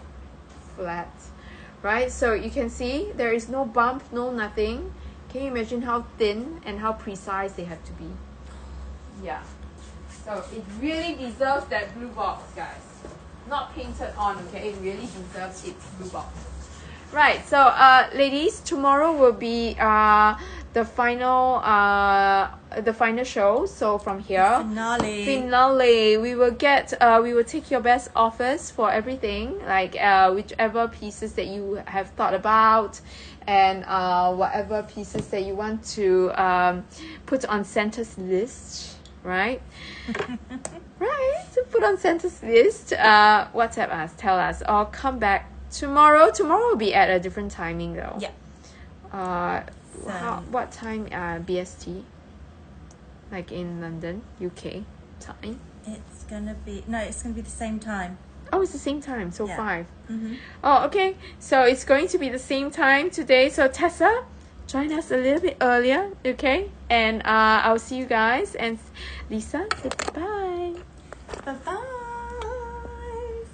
flat. Right, so you can see there is no bump, no nothing. Can you imagine how thin and how precise they have to be? Yeah. So it really deserves that blue box, guys. Not painted on, okay? It really deserves its blue box. Right, so ladies, tomorrow will be the final show. So from here, finale, we will take your best offers for everything, like whichever pieces that you have thought about, and whatever pieces that you want to put on Santa's list, right? Right, so put on Santa's list. WhatsApp us, tell us, or come back tomorrow. Tomorrow will be at a different timing though. Yeah. What time BST? Like in London, UK time? It's gonna be the same time. Oh, it's the same time, so 5. Mm-hmm. Oh, okay. So it's going to be the same time today. So Tessa, join us a little bit earlier, okay? And I'll see you guys. And Lisa, goodbye. Bye-bye.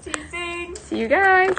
See you soon. See you guys.